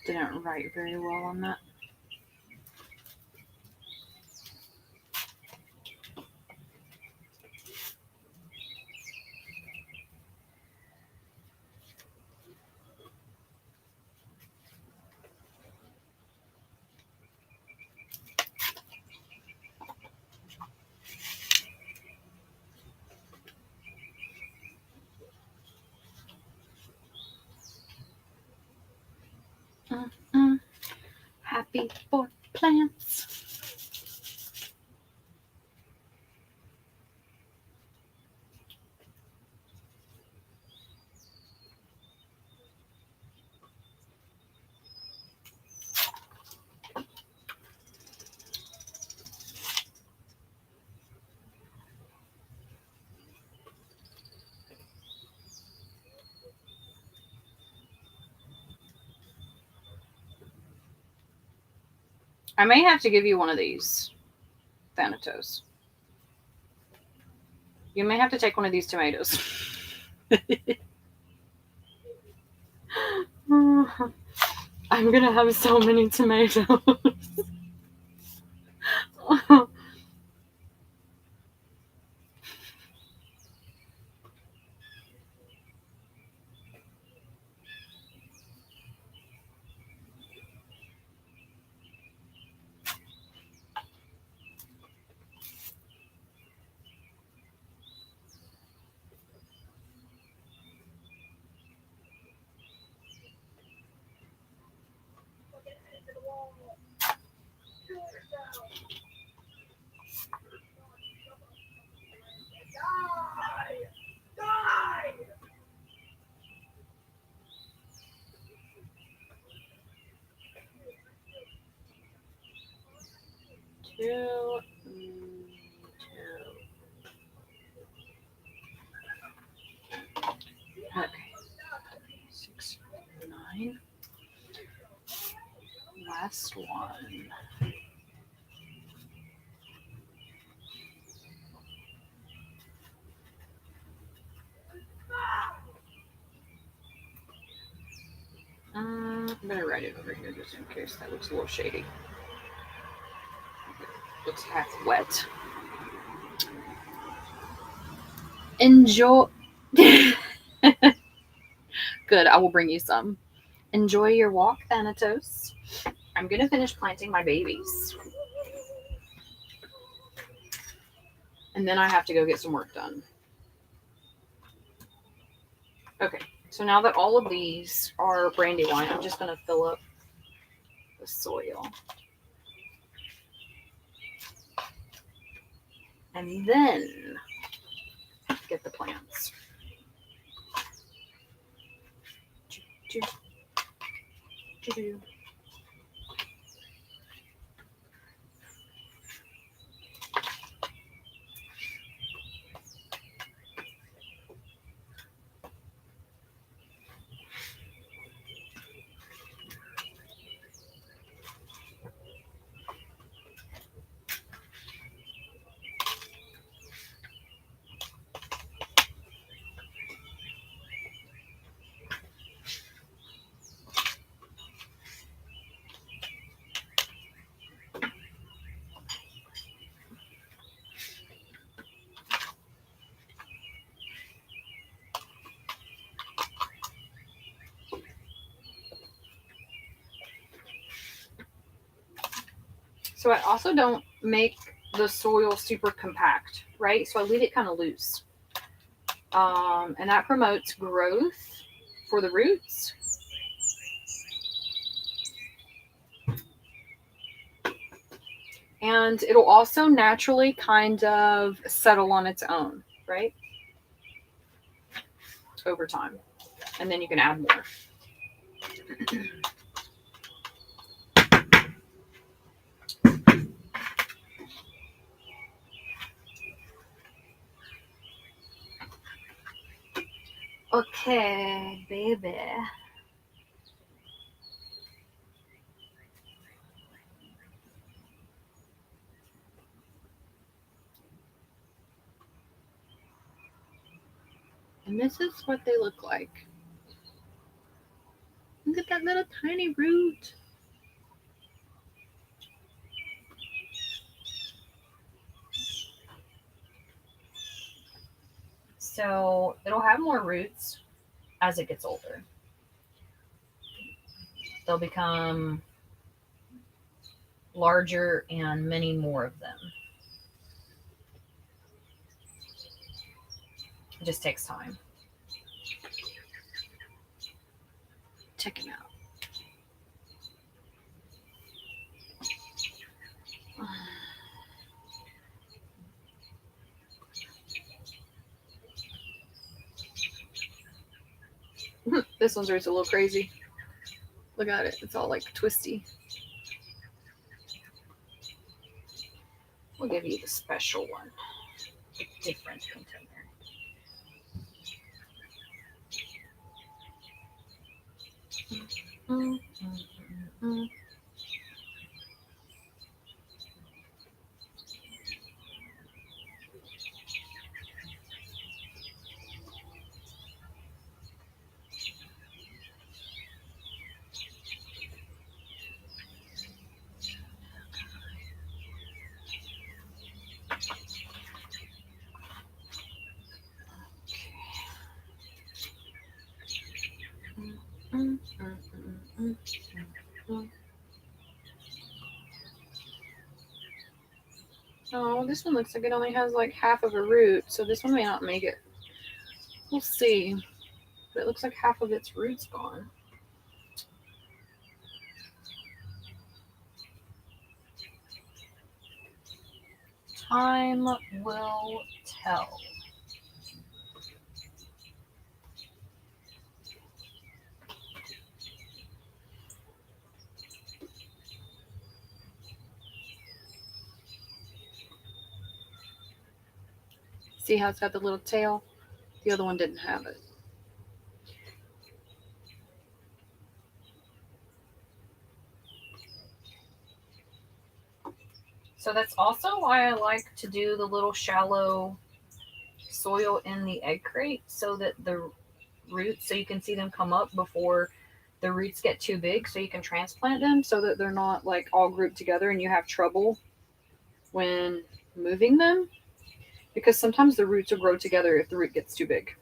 Didn't write very well on that. Happy for plants. I may have to give you one of these Thanatos. You may have to take one of these tomatoes. I'm gonna have so many tomatoes. Two. Okay. 6, 9. Last one. I'm gonna write it over here just in case that looks a little shady. Looks half wet. Enjoy. Good, I will bring you some. Enjoy your walk, Thanatos. I'm gonna finish planting my babies. And then I have to go get some work done. Okay, so now that all of these are brandy wine, I'm just gonna fill up the soil. And then get the plants. So I also don't make the soil super compact, right? So I leave it kind of loose. And that promotes growth for the roots. And it'll also naturally kind of settle on its own, right? Over time. And then you can add more. Okay, baby. And this is what they look like. Look at that little tiny root. So it'll have more roots as it gets older. They'll become larger and many more of them. It just takes time. Check it out. This one's roots a little crazy. Look at it. It's all like twisty. We'll give you the special one. A different container. Oh, this one looks like it only has like half of a root, so this one may not make it. We'll see. But it looks like half of its root's gone. Time will tell. See how it's got the little tail? The other one didn't have it. So that's also why I like to do the little shallow soil in the egg crate, so that the roots, so you can see them come up before the roots get too big, so you can transplant them so that they're not like all grouped together and you have trouble when moving them, because sometimes the roots will grow together if the root gets too big.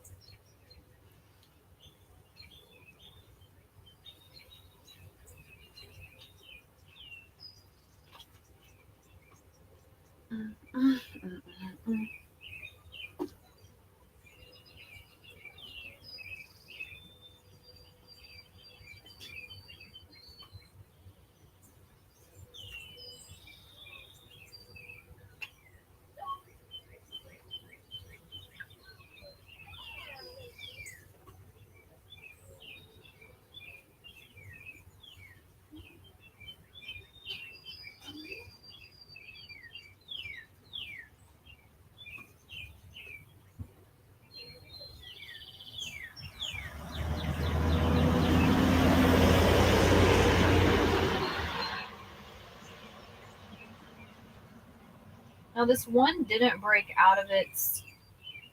Now this one didn't break out of its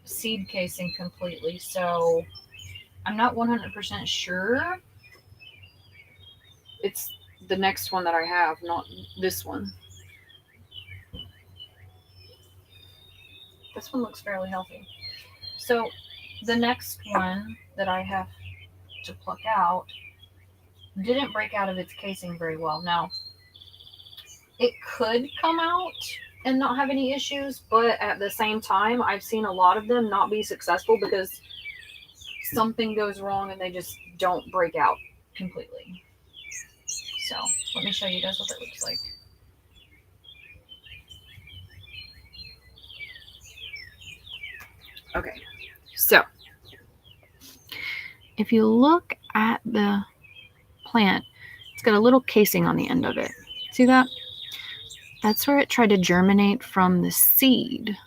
seed casing completely, so I'm not 100% sure. It's the next one that I have, not this one. This one looks fairly healthy. So the next one that I have to pluck out didn't break out of its casing very well. Now, it could come out and not have any issues, but at the same time, I've seen a lot of them not be successful because something goes wrong and they just don't break out completely. So let me show you guys what that looks like. Okay, so if you look at the plant, it's got a little casing on the end of it. See that? That's where it tried to germinate from the seed.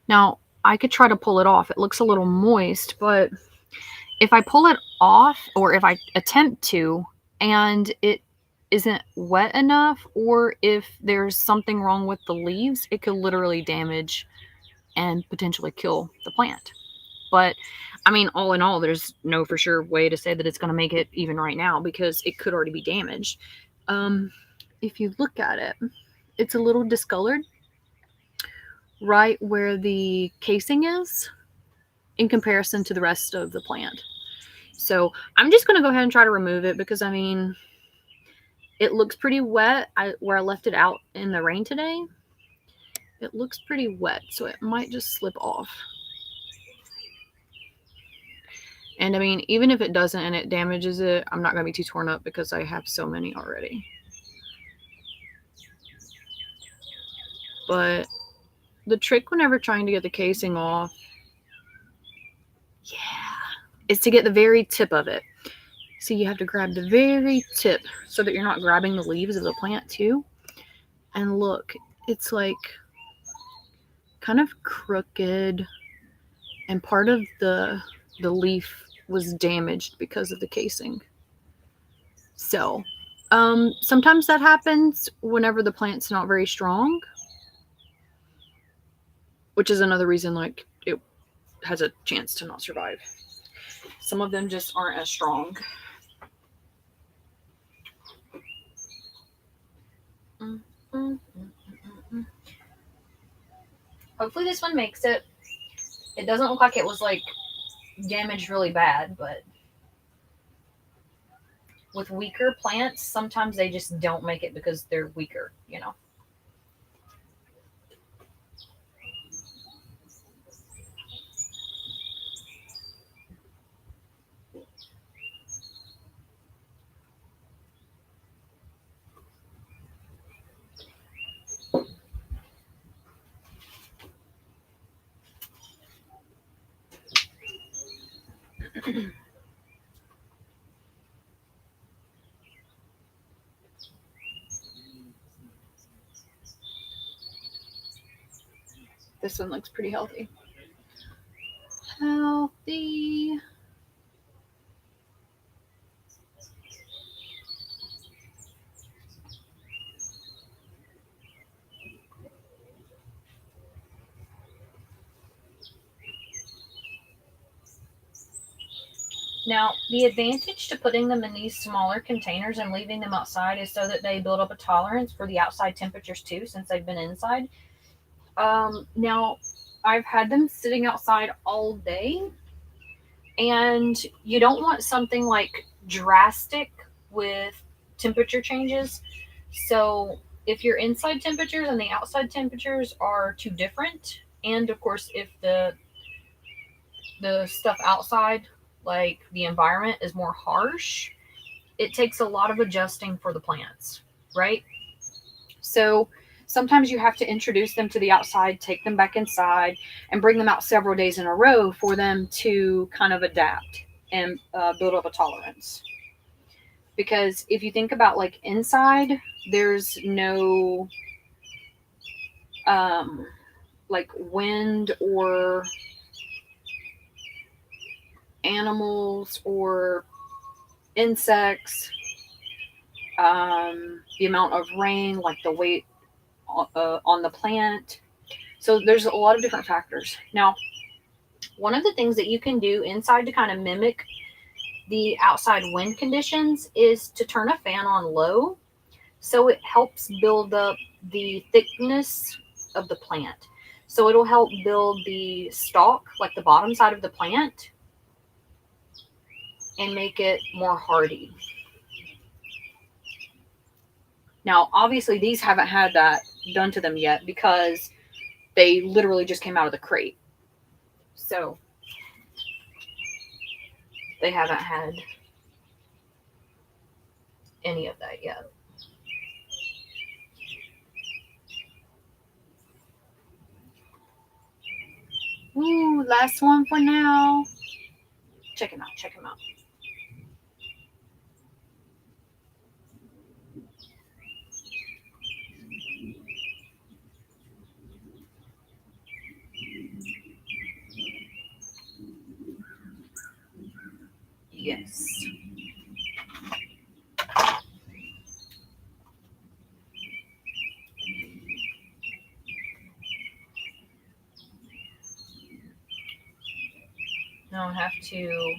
Now, I could try to pull it off. It looks a little moist, but if I pull it off, or if I attempt to, and it isn't wet enough, or if there's something wrong with the leaves, it could literally damage and potentially kill the plant. But I mean, all in all, there's no for sure way to say that it's going to make it even right now because it could already be damaged. If you look at it, it's a little discolored right where the casing is in comparison to the rest of the plant. So I'm just going to go ahead and try to remove it because, I mean, it looks pretty wet. Where I left it out in the rain today, it looks pretty wet, so it might just slip off. And I mean, even if it doesn't and it damages it, I'm not going to be too torn up because I have so many already. But the trick whenever trying to get the casing off, is to get the very tip of it. So you have to grab the very tip so that you're not grabbing the leaves of the plant too. And look, it's like kind of crooked, and part of the leaf was damaged because of the casing. So sometimes that happens whenever the plant's not very strong, which is another reason like it has a chance to not survive. Some of them just aren't as strong. Hopefully this one makes it. It doesn't look like it was like damaged really bad, but with weaker plants, sometimes they just don't make it because they're weaker, you know. This one looks pretty healthy. Healthy. Now, the advantage to putting them in these smaller containers and leaving them outside is so that they build up a tolerance for the outside temperatures too, since they've been inside. Now, I've had them sitting outside all day, and you don't want something like drastic with temperature changes. So if your inside temperatures and the outside temperatures are too different, and of course if the stuff outside, like the environment, is more harsh, it takes a lot of adjusting for the plants, right? So sometimes you have to introduce them to the outside, take them back inside, and bring them out several days in a row for them to kind of adapt and build up a tolerance. Because if you think about like inside, there's no like wind or animals or insects, the amount of rain, like the weight on the plant. So there's a lot of different factors. Now, one of the things that you can do inside to kind of mimic the outside wind conditions is to turn a fan on low, so it helps build up the thickness of the plant. So it'll help build the stalk, like the bottom side of the plant, and make it more hardy. Now, obviously, these haven't had that done to them yet because they literally just came out of the crate. So they haven't had any of that yet. Ooh, last one for now. Check him out. Check him out. Yes. Now I have to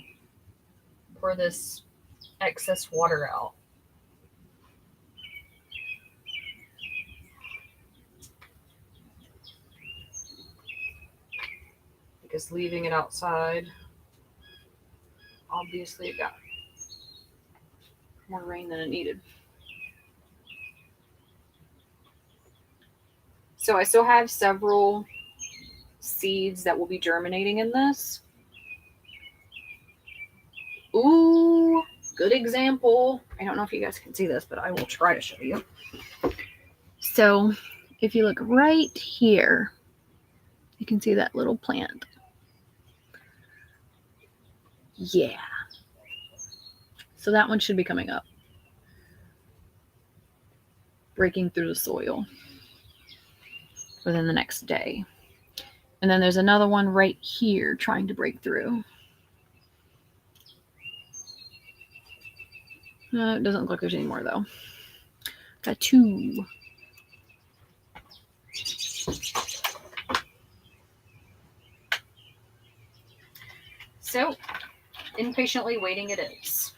pour this excess water out. Because leaving it outside, obviously it got more rain than it needed. So I still have several seeds that will be germinating in this. Ooh, good example. I don't know if you guys can see this, but I will try to show you. So if you look right here, you can see that little plant. Yeah. So that one should be coming up, breaking through the soil within the next day. And then there's another one right here trying to break through. It doesn't look like there's any more though. Got two. So, impatiently waiting it is.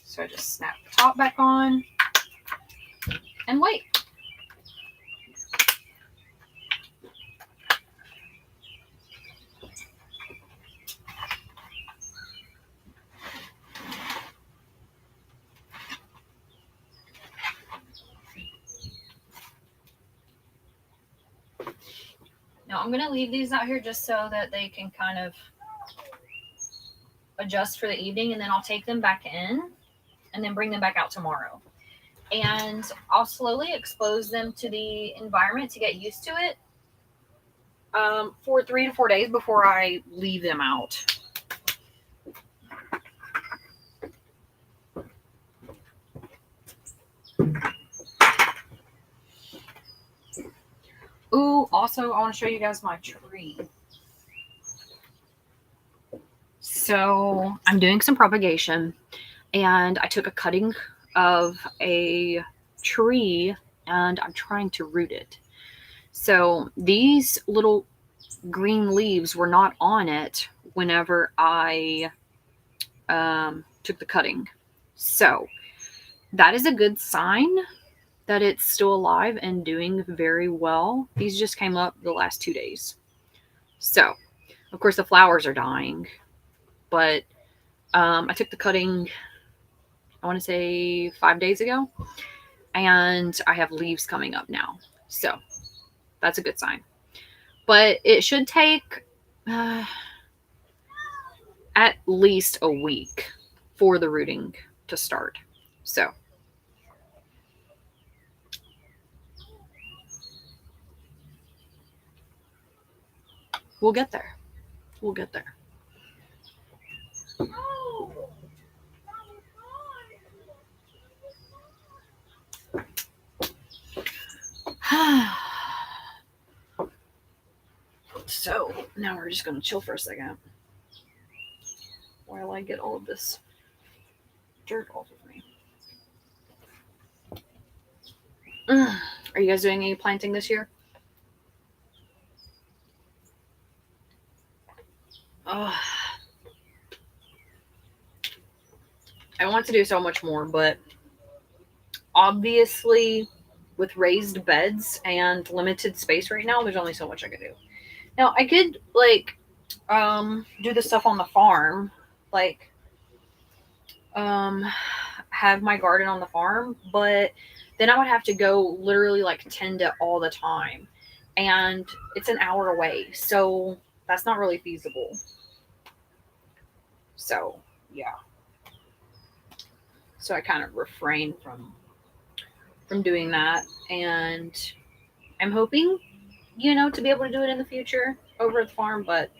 So I just snap the top back on and wait. Now I'm going to leave these out here just so that they can kind of adjust for the evening, and then I'll take them back in and then bring them back out tomorrow. And I'll slowly expose them to the environment to get used to it for 3 to 4 days before I leave them out. Ooh, also I want to show you guys my tree. So I'm doing some propagation, and I took a cutting of a tree and I'm trying to root it. So these little green leaves were not on it whenever I took the cutting. So that is a good sign that it's still alive and doing very well. These just came up the last 2 days. So, of course, the flowers are dying, but I took the cutting, I want to say 5 days ago, and I have leaves coming up now. So that's a good sign. But it should take at least a week for the rooting to start. So we'll get there. We'll get there. So now we're just going to chill for a second while I get all of this dirt off of me. Are you guys doing any planting this year? Oh, I want to do so much more, but obviously with raised beds and limited space right now, there's only so much I could do. Now I could do the stuff on the farm, like um have my garden on the farm, but then I would have to go literally like tend it all the time. And it's an hour away. So that's not really feasible. So yeah. So I kind of refrain from doing that. And I'm hoping, to be able to do it in the future over at the farm, but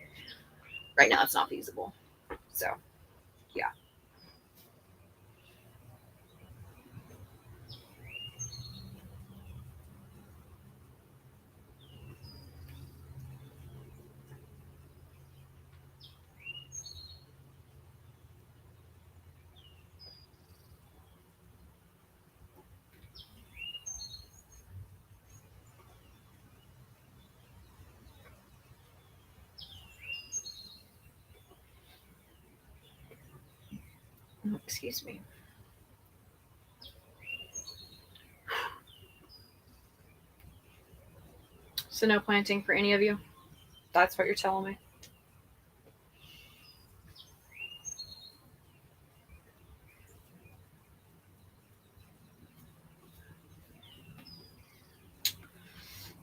right now it's not feasible. So yeah. Excuse me. So no planting for any of you? That's what you're telling me?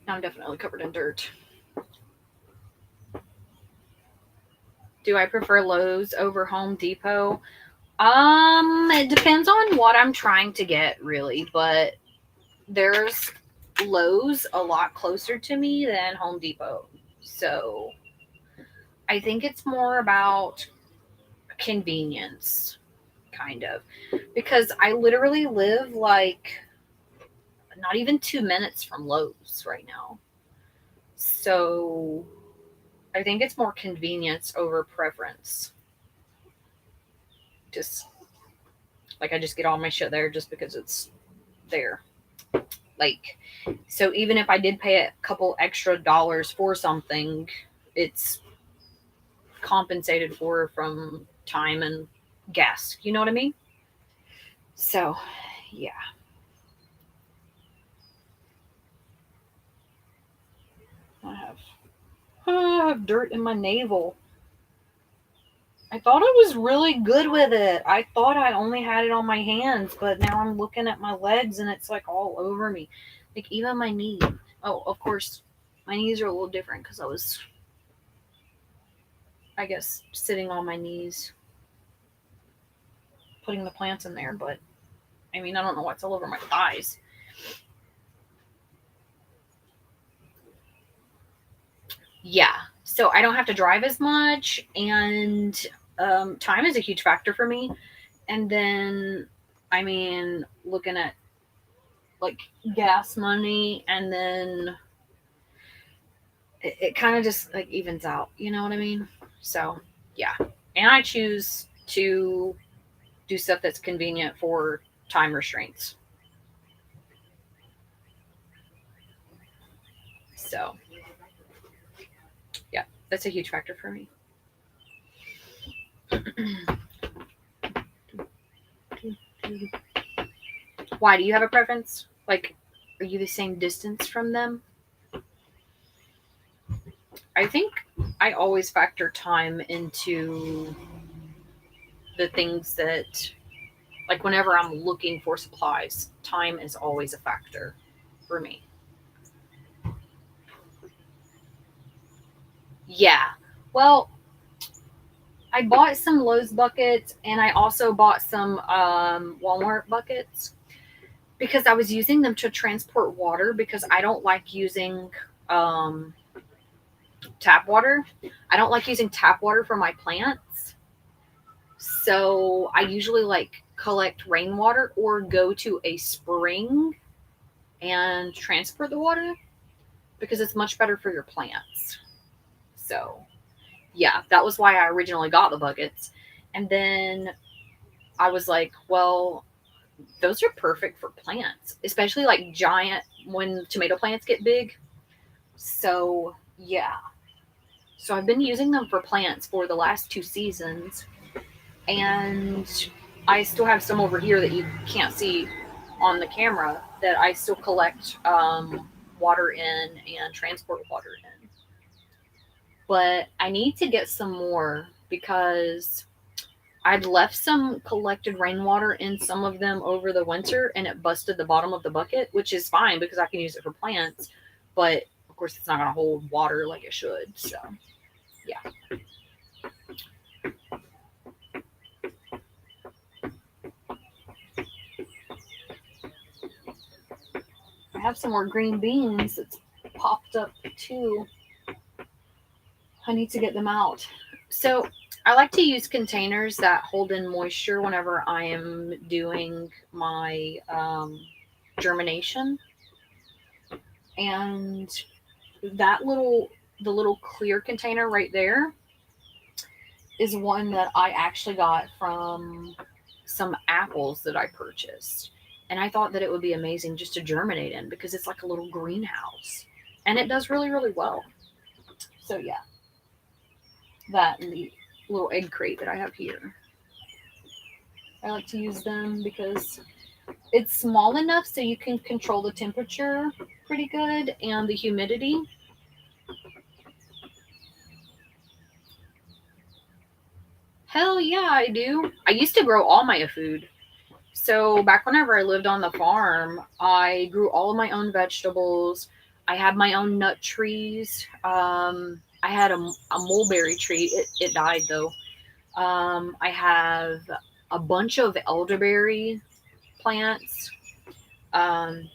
I'm definitely covered in dirt. Do I prefer Lowe's over Home Depot? It depends on what I'm trying to get, really, but there's Lowe's a lot closer to me than Home Depot. So I think it's more about convenience, kind of. Because I literally live like not even 2 minutes from Lowe's right now. So I think it's more convenience over preference. Just like I just get all my shit there just because it's there. Like, so even if I did pay a couple extra dollars for something, it's compensated for from time and gas. You know what I mean? So, yeah. I have, I have dirt in my navel. I thought I was really good with it. I thought I only had it on my hands, but now I'm looking at my legs and it's like all over me. Like even my knee. Oh, of course, my knees are a little different because I was, I guess, sitting on my knees, putting the plants in there. But I mean, I don't know what's all over my thighs. Yeah. So I don't have to drive as much, and time is a huge factor for me. And then, I mean, looking at like gas money, and then it kind of just like evens out. You know what I mean? So yeah. And I choose to do stuff that's convenient for time restraints. So yeah, that's a huge factor for me. Why do you have a preference? Like, are you the same distance from them? I think I always factor time into the things that, like, whenever I'm looking for supplies, time is always a factor for me. Yeah. Well, I bought some Lowe's buckets and I also bought some Walmart buckets because I was using them to transport water because I don't like using um, tap water. I don't like using tap water for my plants. So I usually like collect rainwater or go to a spring and transport the water because it's much better for your plants. So, yeah, that was why I originally got the buckets. And then I was like, well, those are perfect for plants, especially like giant when tomato plants get big. So, yeah. So I've been using them for plants for the last 2 seasons. And I still have some over here that you can't see on the camera that I still collect water in and transport water in. but I need to get some more because I'd left some collected rainwater in some of them over the winter and it busted the bottom of the bucket, which is fine because I can use it for plants. But of course, it's not going to hold water like it should. So, yeah. I have some more green beans that's popped up too. I need to get them out. So, I like to use containers that hold in moisture whenever I am doing my germination. And the little clear container right there is one that I actually got from some apples that I purchased. And I thought that it would be amazing just to germinate in because it's like a little greenhouse. And it does really, really well. So, yeah, that and the little egg crate that I have here. I like to use them because it's small enough so you can control the temperature pretty good and the humidity. Hell yeah, I do. I used to grow all my food. So back whenever I lived on the farm, I grew all of my own vegetables. I had my own nut trees. I had a mulberry tree. It died though. I have a bunch of elderberry plants. Um,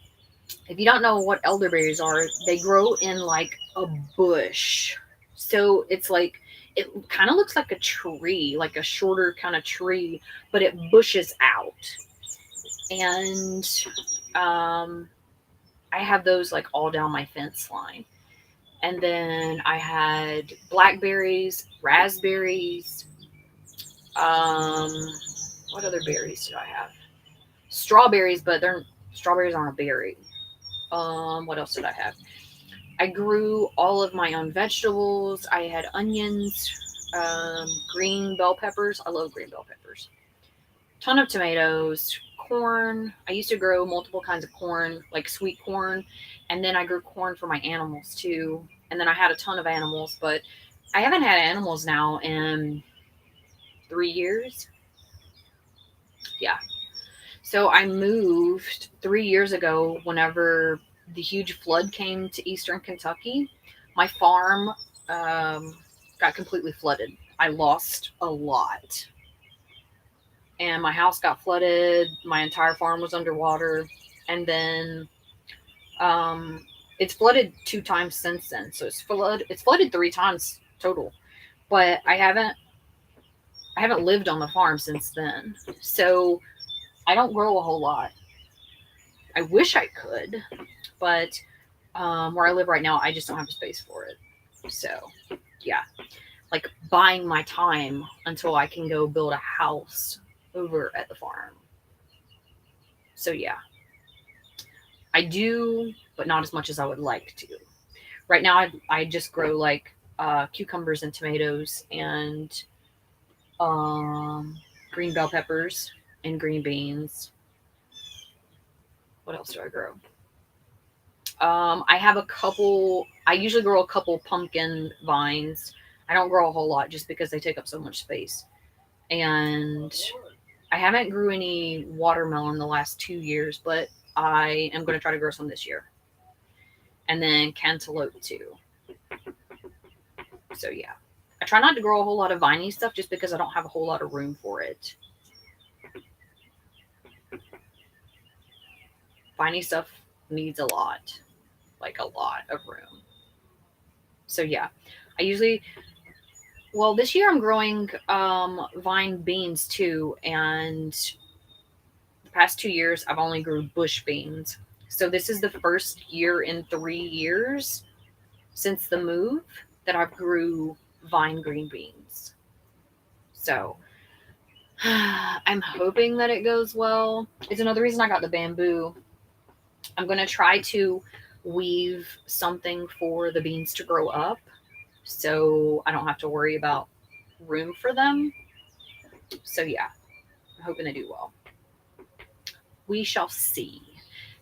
if you don't know what elderberries are, they grow in like a bush. So it's like, it kind of looks like a tree, like a shorter kind of tree, but it bushes out. And um, I have those like all down my fence line. And then I had blackberries, raspberries. Um, what other berries did I have? Strawberries, but they're strawberries aren't a berry. What else did I have? I grew all of my own vegetables. I had onions, green bell peppers. I love green bell peppers. Ton of tomatoes, corn. I used to grow multiple kinds of corn, like sweet corn, and then I grew corn for my animals too. And then I had a ton of animals, but I haven't had animals now in 3 years. Yeah. So I moved 3 years ago whenever the huge flood came to eastern Kentucky. My farm um, got completely flooded. I lost a lot. And my house got flooded. My entire farm was underwater. And then it's flooded 2 times since then. So it's flooded 3 times total. But I haven't lived on the farm since then. So I don't grow a whole lot. I wish I could, but where I live right now, I just don't have the space for it. So, yeah, like buying my time until I can go build a house over at the farm. So, yeah, I do, but not as much as I would like to. Right now, I just grow like cucumbers and tomatoes and um, green bell peppers and green beans. What else do I grow? I have a couple. I usually grow a couple pumpkin vines. I don't grow a whole lot just because they take up so much space. And I haven't grew any watermelon the last 2 years, but I am going to try to grow some this year. And then cantaloupe too. So yeah, I try not to grow a whole lot of viney stuff just because I don't have a whole lot of room for it. Viney stuff needs a lot, like a lot of room. So yeah, I usually well, this year I'm growing vine beans too, and the past 2 years I've only grew bush beans. So this is the first year in 3 years since the move that I've grew vine green beans. So I'm hoping that it goes well. It's another reason I got the bamboo. I'm gonna try to weave something for the beans to grow up so I don't have to worry about room for them. So yeah, I'm hoping they do well. We shall see.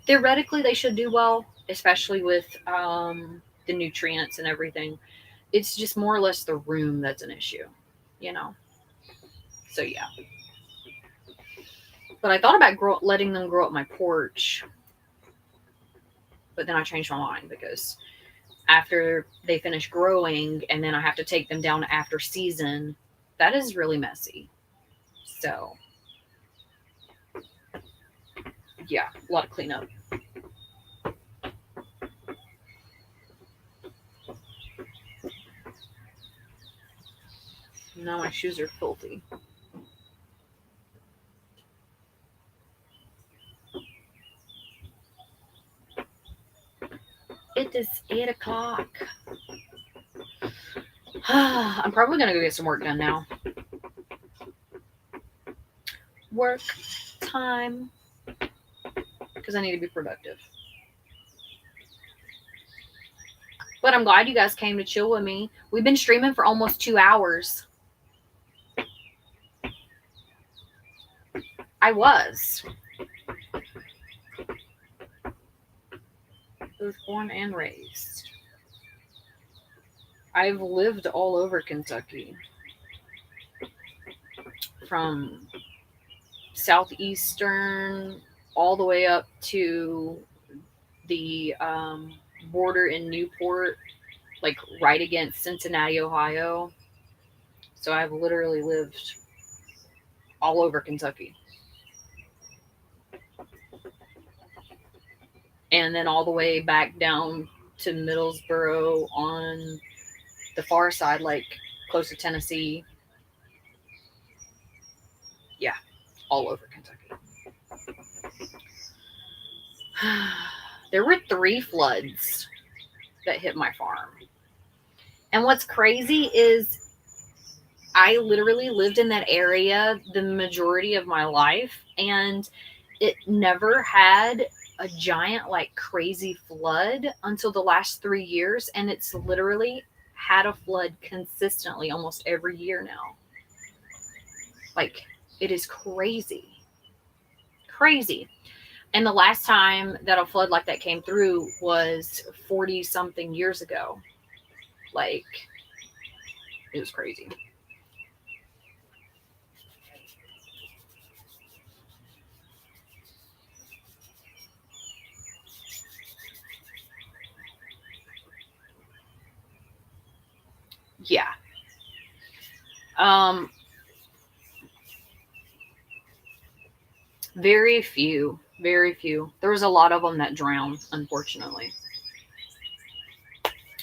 Theoretically, they should do well, especially with the nutrients and everything. it's just more or less the room that's an issue, you know? So yeah. But I thought about letting them grow up my porch, but then I changed my mind because after they finish growing and then I have to take them down after season, that is really messy. So yeah, a lot of cleanup. Now my shoes are filthy. It is 8 o'clock. I'm probably gonna go get some work done now. Work time. Because I need to be productive. But I'm glad you guys came to chill with me. We've been streaming for almost 2 hours. I was. Both born and raised. I've lived all over Kentucky. From southeastern all the way up to the border in Newport, like right against Cincinnati, Ohio. So I've literally lived all over Kentucky. And then all the way back down to Middlesboro on the far side, like close to Tennessee. Yeah, all over Kentucky. There were 3 floods that hit my farm. And what's crazy is I literally lived in that area the majority of my life, and it never had a giant, like, crazy flood until the last 3 years. And it's literally had a flood consistently almost every year now. Like, it is crazy. Crazy. And the last time that a flood like that came through was 40 something years ago. Like, it was crazy. Yeah. Very few. Very few. There was a lot of them that drowned, unfortunately.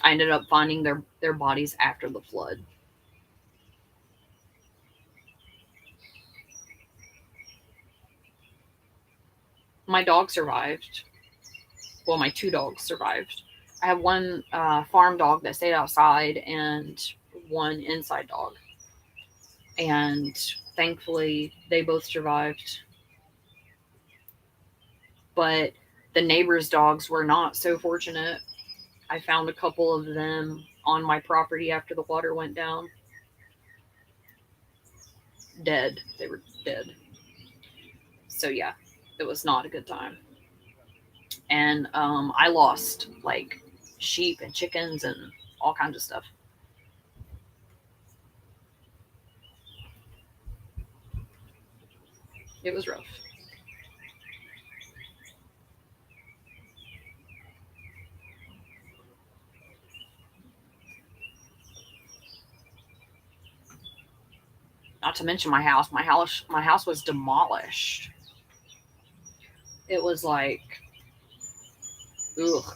I ended up finding their bodies after the flood. My dog survived. Well, my 2 dogs survived. I have one farm dog that stayed outside and one inside dog. And thankfully, they both survived. But the neighbors' dogs were not so fortunate. I found a couple of them on my property after the water went down. Dead. They were dead. So yeah, it was not a good time. And I lost like sheep and chickens and all kinds of stuff. It was rough. Not to mention my house. My house was demolished. It was like, ugh.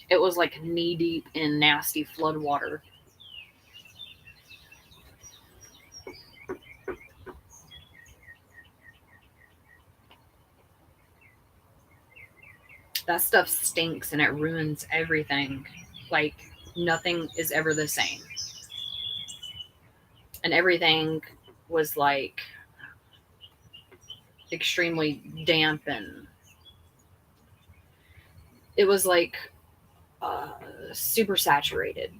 It was like knee deep in nasty flood water. That stuff stinks and it ruins everything. Like, nothing is ever the same. And everything was like extremely damp, and it was like super saturated.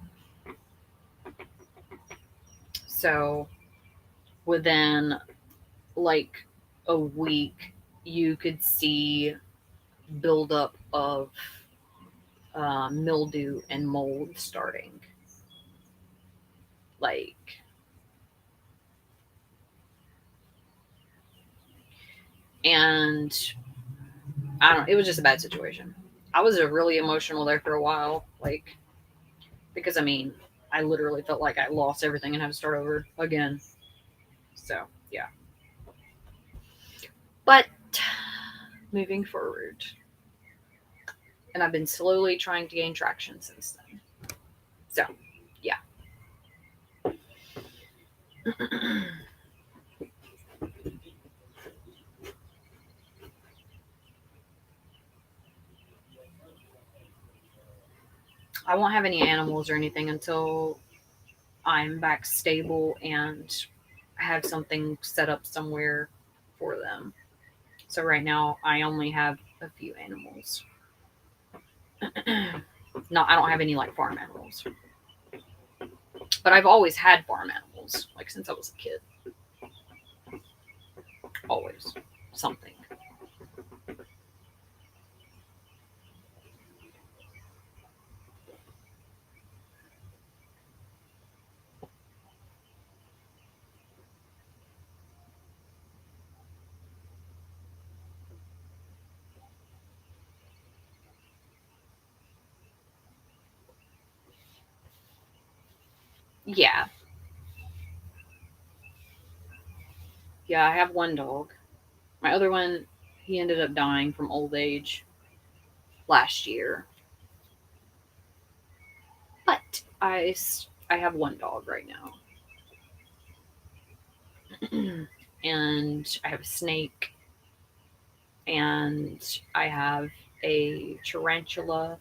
So within like a week, you could see buildup of mildew and mold starting. Like, and I don't, it was just a bad situation. I was really emotional there for a while, like, because I mean, I literally felt like I lost everything and had to start over again. So, yeah. But moving forward, and I've been slowly trying to gain traction since then. So, yeah. I won't have any animals or anything until I'm back stable and have something set up somewhere for them. So right now I only have a few animals. No, I don't have any like farm animals. But I've always had farm animals, like since I was a kid. Always something. Yeah. Yeah, I have one dog. My other one, he ended up dying from old age last year. But I have one dog right now. And I have a snake and I have a tarantula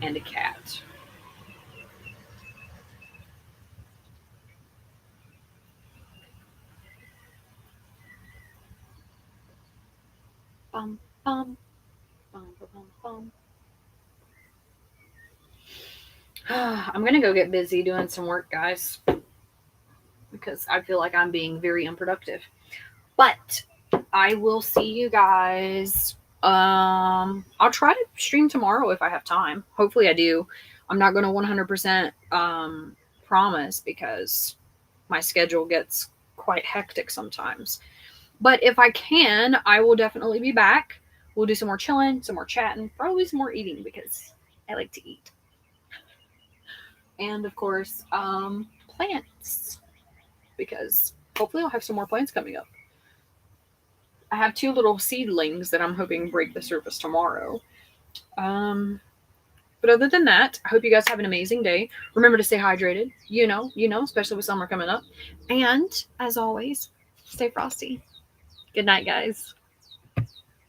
and a cat. Bum, bum, bum, bum, bum. I'm gonna go get busy doing some work, guys, because I feel like I'm being very unproductive. But I will see you guys. I'll try to stream tomorrow if I have time. Hopefully, I do. I'm not gonna 100% promise because my schedule gets quite hectic sometimes. But if I can, I will definitely be back. We'll do some more chilling, some more chatting, probably some more eating because I like to eat. And of course, plants because hopefully I'll have some more plants coming up. I have two little seedlings that I'm hoping break the surface tomorrow. Um, but other than that, I hope you guys have an amazing day. Remember to stay hydrated. Especially with summer coming up. And as always, stay frosty. Good night, guys.